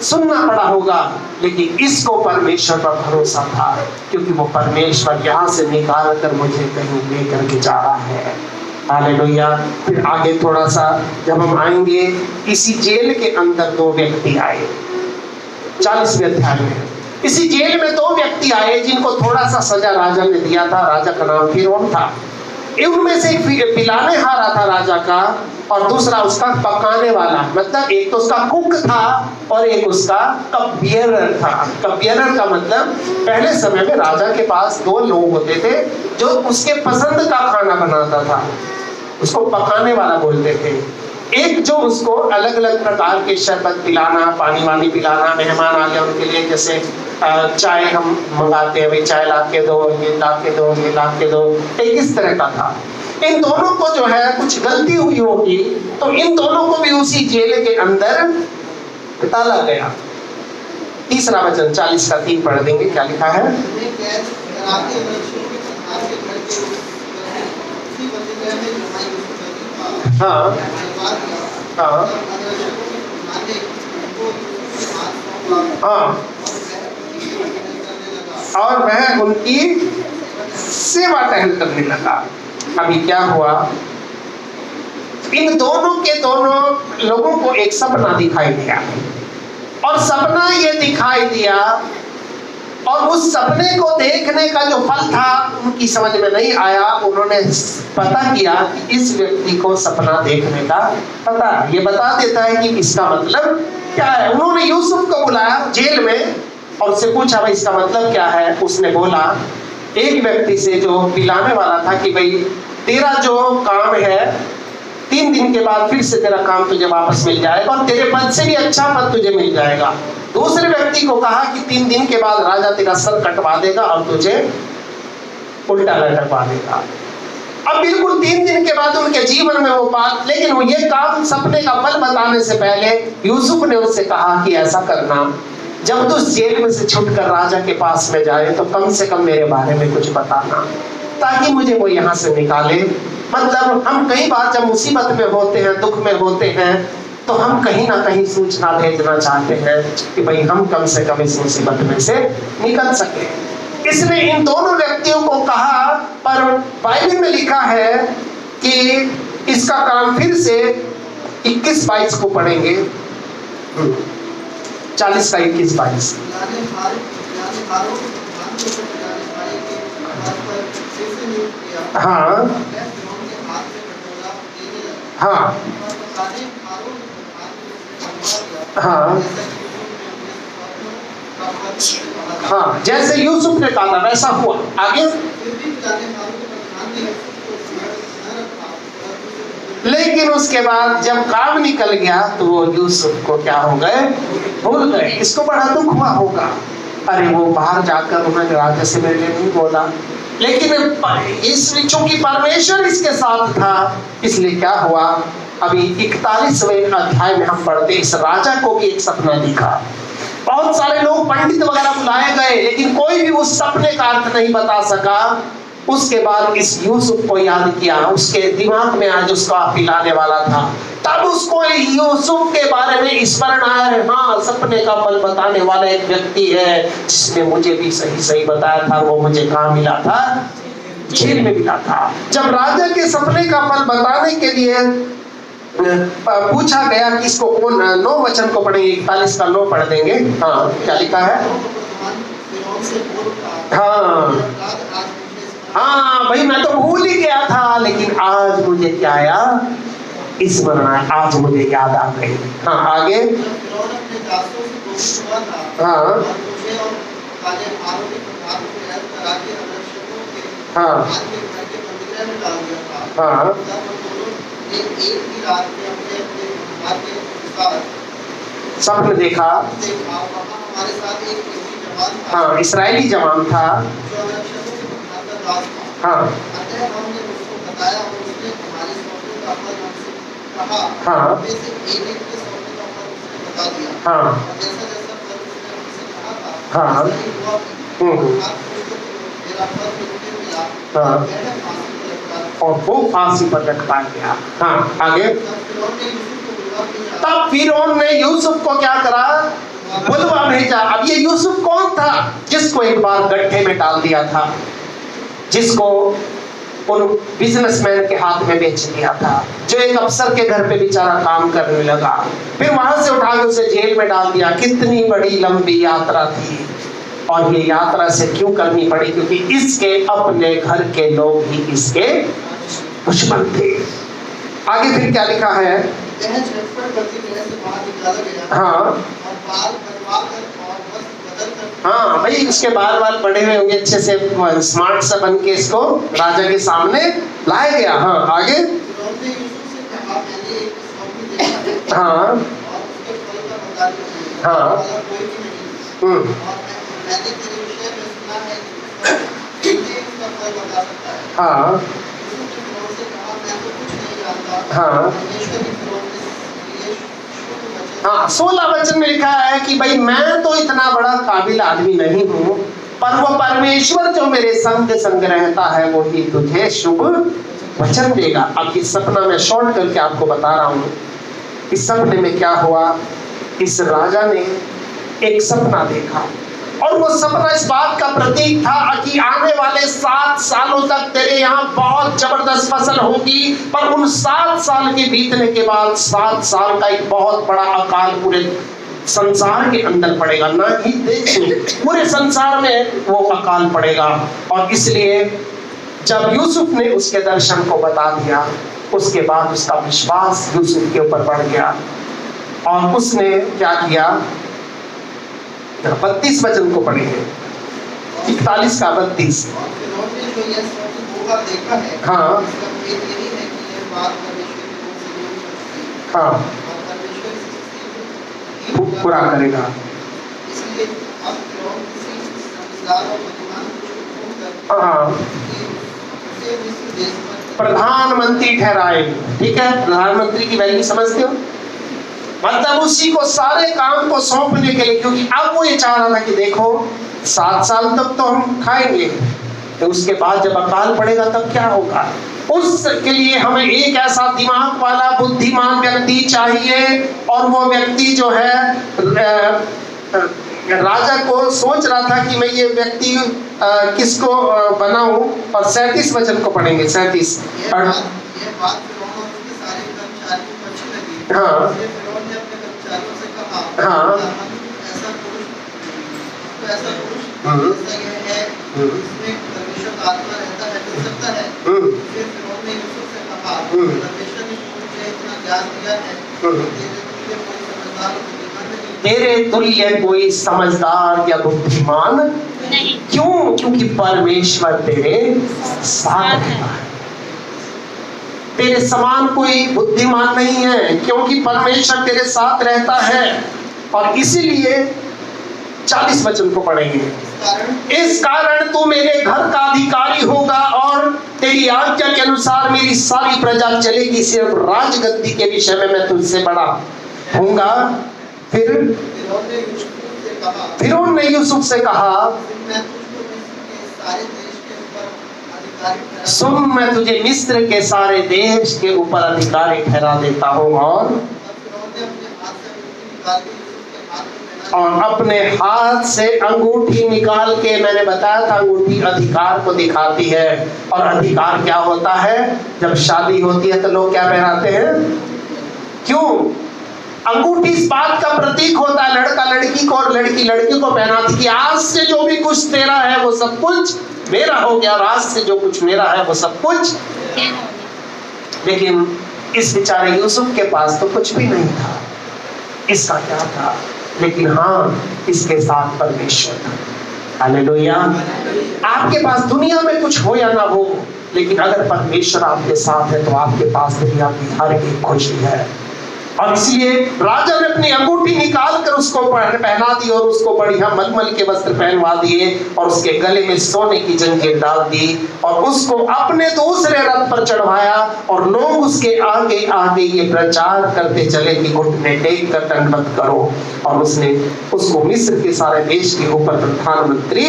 सुनना पड़ा होगा। लेकिन इसको परमेश्वर पर भरोसा था, क्योंकि वो परमेश्वर यहाँ से निकाल कर मुझे कहीं लेकर के जा रहा है। हालेलुया। फिर आगे थोड़ा सा जब हम आएंगे, इसी जेल के अंदर 2 व्यक्ति आए, 40वें अध्याय में। इसी जेल में 2 व्यक्ति आए जिनको थोड़ा सा सजा राजा ने दिया था। राजा का नाम फिरौन था। उनमें से एक पिलाने हारा था राजा का, और दूसरा उसका पकाने वाला, मतलब एक तो उसका कुक था और एक उसका कप बियरर था। कप बियरर का मतलब पहले समय में राजा के पास 2 लोग होते थे जो उसके पसंद का खाना बनाता था, उसको पकाने वाला बोलते थे। एक जो उसको अलग अलग प्रकार के शरबत पिलाना, पानी वानी पिलाना, मेहमान आ गए उनके लिए, जैसे चाय हम मंगाते हैं, भाई चाय ला के दो, ये ला के दो, ये ला के दो, एक इस तरह का था। इन दोनों को जो है कुछ गलती हुई होगी, तो इन दोनों को भी उसी जेल के अंदर डाला गया। तीसरा वचन 40 का 3 पढ़ देंगे, क्या लिखा है? उन्हें कैद कराके अधर्मियों के प्रधान के घर के उसी बंदीगृह में जमाई यूसुफ बंदी था। हाँ दिलवा दिया। हाँ तब अधर्मियों के प्रधान ने उनको यूसुफ के हाथ सौंपा हाँ, और वह उनकी सेवा टहल करने लगा। अभी क्या हुआ, इन दोनों के दोनों लोगों को एक सपना दिखाई दिया, और सपना ये दिखाई दिया, और उस सपने को देखने का जो फल था उनकी समझ में नहीं आया। उन्होंने पता किया कि इस व्यक्ति को सपना देखने का पता, ये बता देता है कि इसका मतलब क्या है। उन्होंने यूसुफ को बुलाया जेल में और उससे पूछा भाई इसका मतलब क्या है। उसने बोला एक व्यक्ति से जो पिलाने वाला था कि भाई तेरा जो काम है 3 दिन के बाद फिर से तेरा काम तुझे वापस मिल जाएगा और तेरे पद से भी अच्छा पद तुझे मिल जाएगा। दूसरे व्यक्ति को कहा कि 3 दिन के बाद राजा तेरा सर कटवा देगा और तुझे उल्टा लटकवा देगा। अब बिल्कुल 3 दिन के बाद उनके जीवन में वो बात, लेकिन वो ये काम सपने का फल बताने से पहले यूसुफ ने उससे कहा कि ऐसा करना, जब तू जेल में से छूटकर राजा के पास में जाए तो कम से कम मेरे बारे में कुछ बताना, ताकि मुझे वो यहाँ से निकाले। मतलब हम कई बार जब मुसीबत में होते हैं, दुख में होते हैं, तो हम कहीं ना कहीं सूचना भेजना चाहते हैं कि भाई हम कम से कम इस मुसीबत में से निकल सके। इसने इन दोनों व्यक्तियों को कहा, पर बाइबल में लिखा है कि इसका काम फिर से 21-22 को पढ़ेंगे, 40 का 21-22। हाँ हाँ हाँ हाँ, जैसे यूसुफ ने कहा था वैसा हुआ। आगे, लेकिन उसके बाद जब काम निकल गया तो वो यूसुफ को क्या हो गए, भूल गए। इसको बड़ा दुख हुआ होगा। अरे वो बाहर जाकर उन्होंने राजा से मेरे लिए नहीं बोला, लेकिन इस चूंकि परमेश्वर इसके साथ था, इसलिए क्या हुआ, अभी 41वें अध्याय में हम पढ़ते इस राजा को भी एक सपना दिखा। बहुत सारे लोग पंडित वगैरह बुलाए गए, लेकिन कोई भी उस सपने का अर्थ नहीं बता सका। उसके बाद इस यूसुफ को याद किया, उसके दिमाग में आज उसका पिलाने वाला था, तब उसको यूसुफ के बारे में स्मरण आया है, हाँ सपने का फल बताने वाला एक व्यक्ति है जिसने मुझे भी सही सही बताया था। वो मुझे कहाँ मिला था, जेल में मिला था। जब राजा के सपने का फल बताने के लिए पूछा गया कि इसको कौन, 9 वचन को पढ़ेंगे, 41 का 9 पढ़ देंगे। हाँ, क्या लिखा है? हाँ हाँ भाई, मैं तो भूल ही गया था, लेकिन आज मुझे क्या आया, स्मरण आया, आज मुझे याद आ गई। हाँ आगे, हाँ हाँ हाँ सपने देखा। हाँ, इस्राएली जवान था। हाँ हाँ हाँ हाँ हाँ, और वो फांसी पर लटका गया। हाँ आगे, तब फिरौन ने यूसुफ को क्या करा, बुलवा भेजा। अब ये यूसुफ कौन था, जिसको एक बार गड्ढे में डाल दिया था, जिसको उन बिजनेसमैन के हाथ में बेच दिया था, जो एक अफसर के घर पे बेचारा काम करने लगा, फिर वहां से उठा के उसे जेल में डाल दिया। कितनी बड़ी लंबी यात्रा थी, और ये यात्रा से क्यों करनी पड़ी, क्योंकि इसके अपने घर के लोग ही इसके दुश्मन थे। आगे फिर क्या लिखा है? हाँ हाँ भाई, उसके बाल पड़े हुए होंगे, अच्छे से स्मार्ट सा बन के इसको राजा के सामने लाया गया। हाँ आगे, हाँ हाँ हाँ हाँ हाँ 16 वचन में लिखा है कि भाई मैं तो इतना बड़ा काबिल आदमी नहीं हूँ, पर वो परमेश्वर जो मेरे संग रहता है वो ही तुझे शुभ वचन देगा। अब इस सपना में शॉर्ट करके आपको बता रहा हूँ। इस सपने में क्या हुआ, इस राजा ने एक सपना देखा और वो सपना इस बात का प्रतीक था कि आने वाले 7 सालों तक तेरे यहाँ बहुत जबरदस्त फसल होगी, पर उन 7 साल के बीतने के बाद 7 साल का एक बहुत बड़ा अकाल पूरे संसार के अंदर पड़ेगा, ना ही देश में, पूरे संसार में वो अकाल पड़ेगा। और इसलिए जब यूसुफ ने उसके दर्शन को बता दिया, उसके बाद उसका विश्वास यूसुफ के ऊपर बढ़ गया और उसने क्या किया, 32 वचन को पढ़ेंगे, 41 का 32। हाँ हाँ पूरा करेगा। हाँ प्रधानमंत्री ठहराए। ठीक है, प्रधानमंत्री की वैल्यू समझते हो, मतलब उसी को सारे काम को सौंपने के लिए, क्योंकि अब वो ये चाह रहा था कि देखो 7 साल तक तो हम खाएंगे, तो उसके बाद जब अकाल पड़ेगा तब क्या होगा। उसके लिए हमें एक ऐसा दिमाग वाला बुद्धिमान व्यक्ति चाहिए, और वो व्यक्ति जो है राजा को सोच रहा था कि मैं ये व्यक्ति किसको बनाऊं। और 37 वचन को पढ़ेंगे, 37। हाँ हाँ तेरे तुल्य कोई समझदार या बुद्धिमान नहीं। क्यों? क्योंकि परमेश्वर तेरे साथ है। तेरे समान कोई बुद्धिमान नहीं है, क्योंकि परमेश्वर तेरे साथ रहता है। और इसीलिए 40 वचन को पढ़ेंगे, इस कारण तू मेरे घर का अधिकारी होगा और तेरी आज्ञा के अनुसार मेरी सारी प्रजा चलेगी। सिर्फ राजगद्दी के विषय में मैं तुझसे बड़ा होऊंगा। फिर फिरौन ने यूसुफ से कहा, सुन मैं तुझे मिस्र के सारे देश के ऊपर अधिकारी ठहरा देता हूँ। और अपने हाथ से अंगूठी निकाल के, मैंने बताया था अंगूठी अधिकार को दिखाती है। और अधिकार क्या होता है, जब शादी होती है तो लोग क्या पहनाते हैं, क्यों? अंगूठी इस बात का प्रतीक होता है, लड़का लड़की को और लड़की लड़के को पहनाती कि आज से जो भी कुछ तेरा है वो सब कुछ मेरा हो गया, आज से जो कुछ मेरा है वो सब कुछ। लेकिन इस बेचारे यूसुफ के पास तो कुछ भी नहीं था, इसका क्या था? लेकिन हाँ, इसके साथ परमेश्वर था। हालेलुया। आपके पास दुनिया में कुछ हो या ना हो, लेकिन अगर परमेश्वर आपके साथ है तो आपके पास दुनिया की हर एक खुशी है। और इसलिए राजा ने अपनी अंगूठी निकाल कर उसको पहना दी और उसको बढ़िया मलमल के वस्त्र पहनवा दिए और उसके गले में सोने की जंजीर डाल दी और उसको अपने दूसरे रथ पर चढ़वाया। और लोग उसके आगे आगे ये प्रचार करते चले कि घुटने टेक कर दंडवत करो। और उसने उसको मिस्र के सारे देश के ऊपर प्रधानमंत्री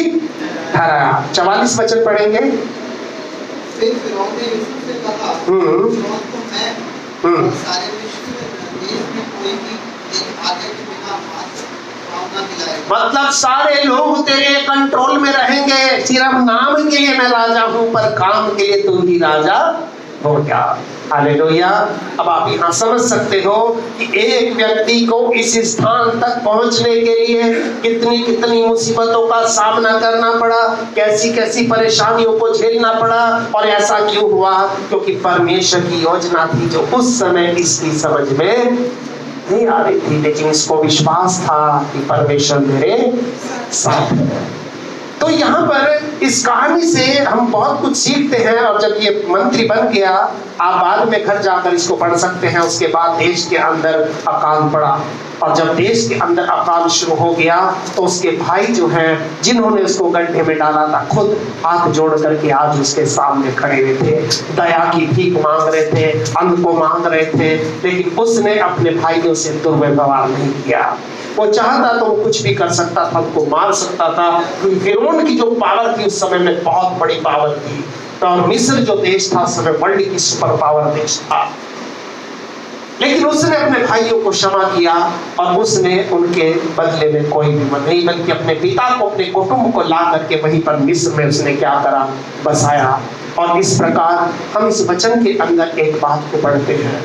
ठहराया। 44 वचन पढ़ेंगे। फिर फिरौन ने यूसुफ से कहा, फिरौन को मैं और सारे मतलब सारे लोग तेरे कंट्रोल में रहेंगे, सिर्फ नाम के लिए मैं राजा हूं, पर काम के लिए तुम ही राजा हो गया। हालेलुया। अब आप यहाँ समझ सकते हो कि एक व्यक्ति को इस स्थान तक पहुंचने के लिए कितनी कितनी मुसीबतों का सामना करना पड़ा, कैसी कैसी परेशानियों को झेलना पड़ा। और ऐसा क्यों हुआ? क्योंकि परमेश्वर की योजना थी जो उस समय इसकी समझ में नहीं आ रही थी, लेकिन इसको विश्वास था कि परमेश्वर मेरे साथ है। तो यहाँ पर इस कहानी से हम बहुत कुछ सीखते हैं। और जब ये मंत्री बन गया, आप बाद में घर जाकर इसको पढ़ सकते हैं, उसके बाद देश के अंदर अकाल पड़ा। और जब देश के अंदर अकाल शुरू हो गया तो उसके भाई जो हैं, जिन्होंने उसको गड्ढे में डाला था, खुद हाथ जोड़ करके आज उसके सामने खड़े हुए थे, दया की भीख मांग रहे थे, अन्न को मांग रहे थे। लेकिन उसने अपने भाइयों से दुर्व्यवहार नहीं किया। वो चाहता तो वो कुछ भी कर सकता था, उनको मार सकता था, क्योंकि फिरौन की जो पावर थी उस समय में बहुत बड़ी पावर थी। और मिस्र जो देश था उस समय वर्ल्ड की सुपर पावर देश था। लेकिन उसने अपने भाइयों को क्षमा किया और उसने उनके बदले में कोई भी नहीं, बल्कि अपने पिता को, अपने कुटुंब को ला करके वहीं पर मिस्र में उसने क्या करा, बसाया। और इस प्रकार हम इस वचन के अंदर एक बात को पढ़ते हैं,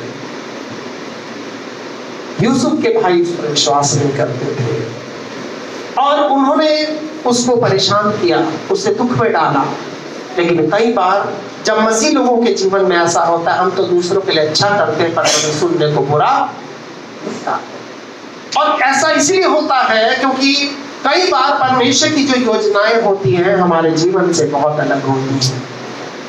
यूसुफ के भाई उस पर विश्वास नहीं करते थे और उन्होंने उसको परेशान किया, उससे दुख में डाला। लेकिन कई बार जब मसीह लोगों के जीवन में ऐसा होता है, हम तो दूसरों के लिए अच्छा करते हैं पर हमें सुनने को बुरा होता है। और ऐसा इसलिए होता है क्योंकि कई बार परमेश्वर की जो योजनाएं होती हैं हमारे जीवन से बहुत अलग होती हैं।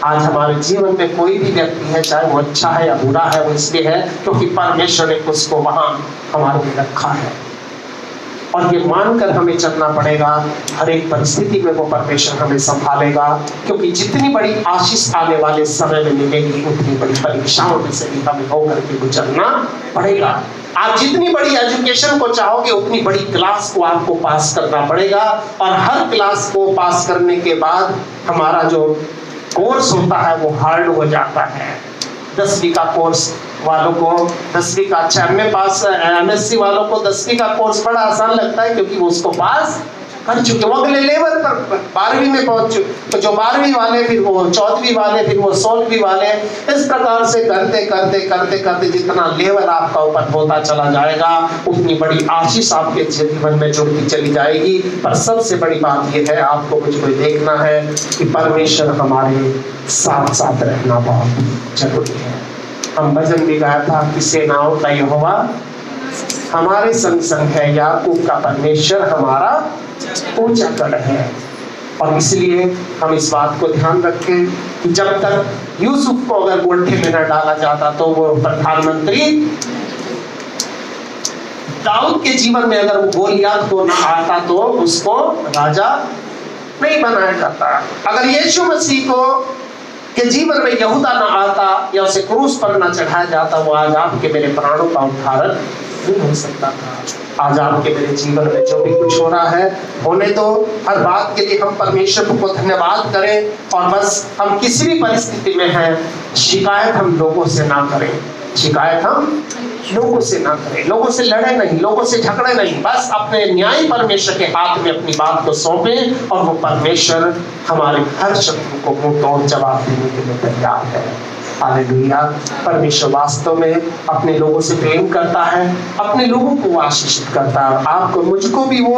आज हमारे जीवन में कोई भी व्यक्ति है, चाहे वो अच्छा है या बुरा है, वो इसलिए है क्योंकि परमेश्वर ने उसको वहां हमारे लिए रखा है। और ये मानकर हमें चलना पड़ेगा, हर एक परिस्थिति में वो परमेश्वर हमें संभालेगा, क्योंकि जितनी बड़ी आशीष आने वाले समय में मिलेगी उतनी बड़ी परीक्षाओं में से भी हमें होकर के गुजरना पड़ेगा। आप जितनी बड़ी एजुकेशन को चाहोगे उतनी बड़ी क्लास को आपको पास करना पड़ेगा। और हर क्लास को पास करने के बाद हमारा जो कोर्स होता है वो हार्ड हो जाता है। 10वीं का कोर्स वालों को 10वीं का, अच्छा MSc वालों को 10वीं का कोर्स बड़ा आसान लगता है क्योंकि वो उसको पास कर चुके, वो अगले लेवल पर 12वीं में पहुंच चुके। तो जो 12वीं वाले, फिर वो 14वीं वाले, फिर वो 16वीं वाले, इस प्रकार से करते करते करते करते जितना लेवल आपका ऊपर होता चला जाएगा उतनी बड़ी आशीष आपके जीवन में जुड़ती चली जाएगी। पर सबसे बड़ी बात यह है, आपको मुझको देखना है कि परमेश्वर हमारे साथ साथ रहना बहुत जरूरी है। हम भजन भी गाया था कि सेनाओं का यहोवा हमारे संग संग है, याकूब का परमेश्वर हमारा ऊंचा गढ़ है। और इसलिए हम इस बात को ध्यान रखें कि जब तक यूसुफ को अगर गोल्ठे में न डाला जाता तो वो प्रधानमंत्री, दाऊद के जीवन में अगर वो गोलियात को न आता तो उसको राजा नहीं बनाया जाता। अगर यीशु मसीह को के जीवन में यहूदा न आता या उसे क्रूस पर न चढ़ाया जाता, वो आज आपके मेरे प्राणों का उद्धारक नहीं हो सकता था। आज आपके मेरे जीवन में जो भी कुछ हो रहा है होने दो। हर बात के लिए हम परमेश्वर को धन्यवाद करें और बस हम किसी भी परिस्थिति में हैं, शिकायत हम लोगों से ना करें, शिकायत हम लोगों से ना करें, लोगों से लड़े नहीं, लोगों से झगड़े नहीं, बस अपने न्यायी परमेश्वर के हाथ में अपनी बात को सौंपें और वो परमेश्वर हमारे हर शत्रु को मुंह तोड़ जवाब देने के लिए तैयार है। हालेलुया। परमेश्वर वास्तव में अपने लोगों से प्रेम करता है, अपने लोगों को आशीषित करता है। आपको मुझको भी वो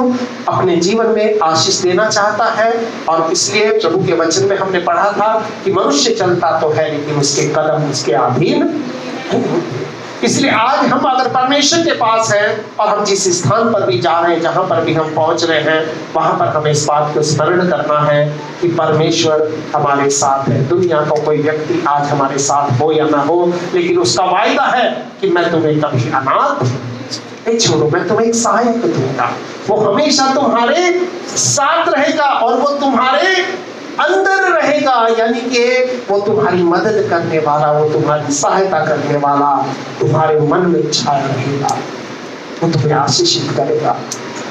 अपने जीवन में आशीष देना चाहता है। और इसलिए प्रभु के वचन में हमने पढ़ा था कि मनुष्य चलता तो है लेकिन उसके कदम उसके अधीन नहीं होते। इसलिए आज हम अगर परमेश्वर के पास हैं और हम जिस स्थान पर भी जा रहे हैं, जहां पर भी हम पहुंच रहे हैं, वहां पर हमें इस बात को स्मरण करना है कि परमेश्वर हमारे साथ है। दुनिया का कोई व्यक्ति आज हमारे साथ हो या ना हो, लेकिन उसका वायदा है कि मैं तुम्हें कभी अनाथ नहीं छोड़ू, मैं तुम्हें एक सहायक दूंगा। वो हमेशा तुम्हारे साथ रहेगा और वो तुम्हारे अंदर रहेगा, यानी कि वो तुम्हारी मदद करने वाला, वो तुम्हारी सहायता करने वाला तुम्हारे मन में छाया रहेगा, वो तुम्हें आशीषित करेगा।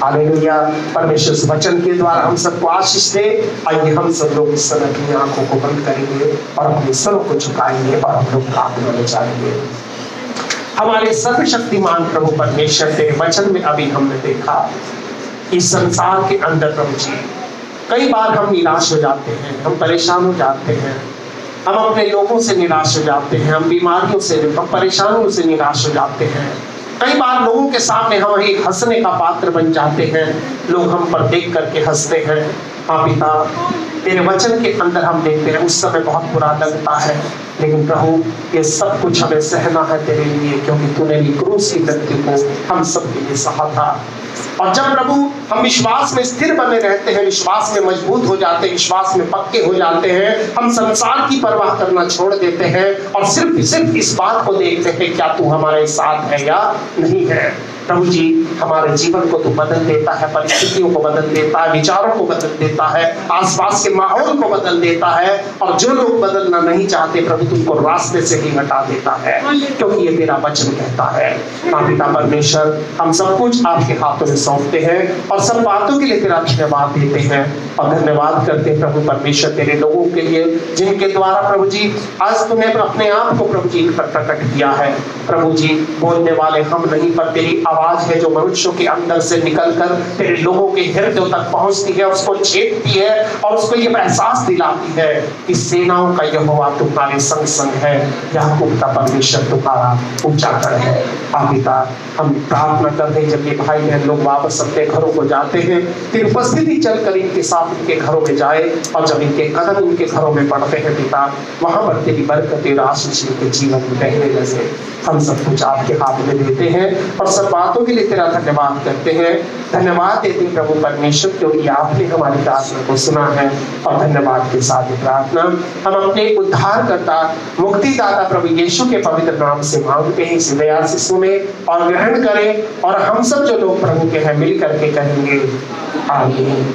हालेलुया। परमेश्वर इस वचन के द्वारा हम सबको आशीष दे। आइए हम सब लोग इस समय अपनी आंखों को बंद करेंगे और अपने सरों को झुकाएंगे और हम लोग प्रार्थना में जाएंगे। हमारे सर्वशक्तिमान प्रभु परमेश्वर तेरे वचन में अभी हमने देखा इस संसार के अंदर प्रभु जी कई बार हम निराश हो जाते हैं, हम परेशान हो जाते हैं, हम अपने लोगों से निराश हो जाते हैं, हम बीमारियों से, हम परेशानियों से निराश हो जाते हैं। कई बार लोगों के सामने हम एक हंसने का पात्र बन जाते हैं, लोग हम पर देख करके हंसते हैं। हाँ पिता, तेरे वचन के अंदर हम देखते हैं उस समय बहुत बुरा लगता है, लेकिन प्रभु ये सब कुछ हमें सहना है तेरे लिए, क्योंकि तूने भी क्रूस की मृत्यु को हम सब के लिए सहा था। और जब प्रभु हम विश्वास में स्थिर बने रहते हैं, विश्वास में मजबूत हो जाते हैं, विश्वास में पक्के हो जाते हैं, हम संसार की परवाह करना छोड़ देते हैं और सिर्फ इस बात को देखते हैं क्या तू हमारे साथ है या नहीं है। प्रभु जी हमारे जीवन को तो बदल देता है, परिस्थितियों को बदल देता है, विचारों को बदल देता है, आसपास के माहौल को बदल देता है, और जो लोग बदलना नहीं चाहते प्रभु तुमको रास्ते से ही हटा देता है, क्योंकि ये तेरा वचन कहता है। पिता परमेश्वर हम सब कुछ आपके हाथों में सौंपते हैं और सब बातों के लिए तेरा धन्यवाद देते हैं और धन्यवाद करते हैं प्रभु परमेश्वर तेरे लोगों के लिए जिनके द्वारा प्रभु जी आज तुमने अपने आप को प्रभु जी पर प्रकट किया है। प्रभु जी बोलने वाले हम नहीं, पर तेरी आवाज है जो मनुष्यों के अंदर से निकलकर तेरे लोगों के हृदय तक पहुंचती है, उसको छेदती है और उसको ये एहसास दिलाती है कि सेनाओं का यहोवा तुम्हारे संग संग है, याकूब का परमेश्वर तुम्हारा उजागर है। पिता हम प्रार्थना करते हैं जब ये भाई बहन लोग वापस अपने घरों को जाते हैं, तेरी उपस्थिति चलकर इनके साथ इनके घरों में जाए, और जब इनके कदम इनके घरों में पड़ते हैं पिता वहां पर तेरी बरकत और आशीष इनके जीवन में बहने लगे। हम सब कुछ आपके हाथ में देते हैं और सब बातों के लिए तेरा धन्यवाद करते हैं। धन्यवाद देते हैं प्रभु परमेश्वर क्योंकि आपने हमारी प्रार्थना को सुना है, और धन्यवाद के साथ ये प्रार्थना हम अपने उद्धारकर्ता मुक्तिदाता प्रभु यीशु के पवित्र नाम से मांगते हैं। इसी दया से सुने और ग्रहण करें, और हम सब जो लोग प्रभु के हैं मिल करके कहेंगे आमीन।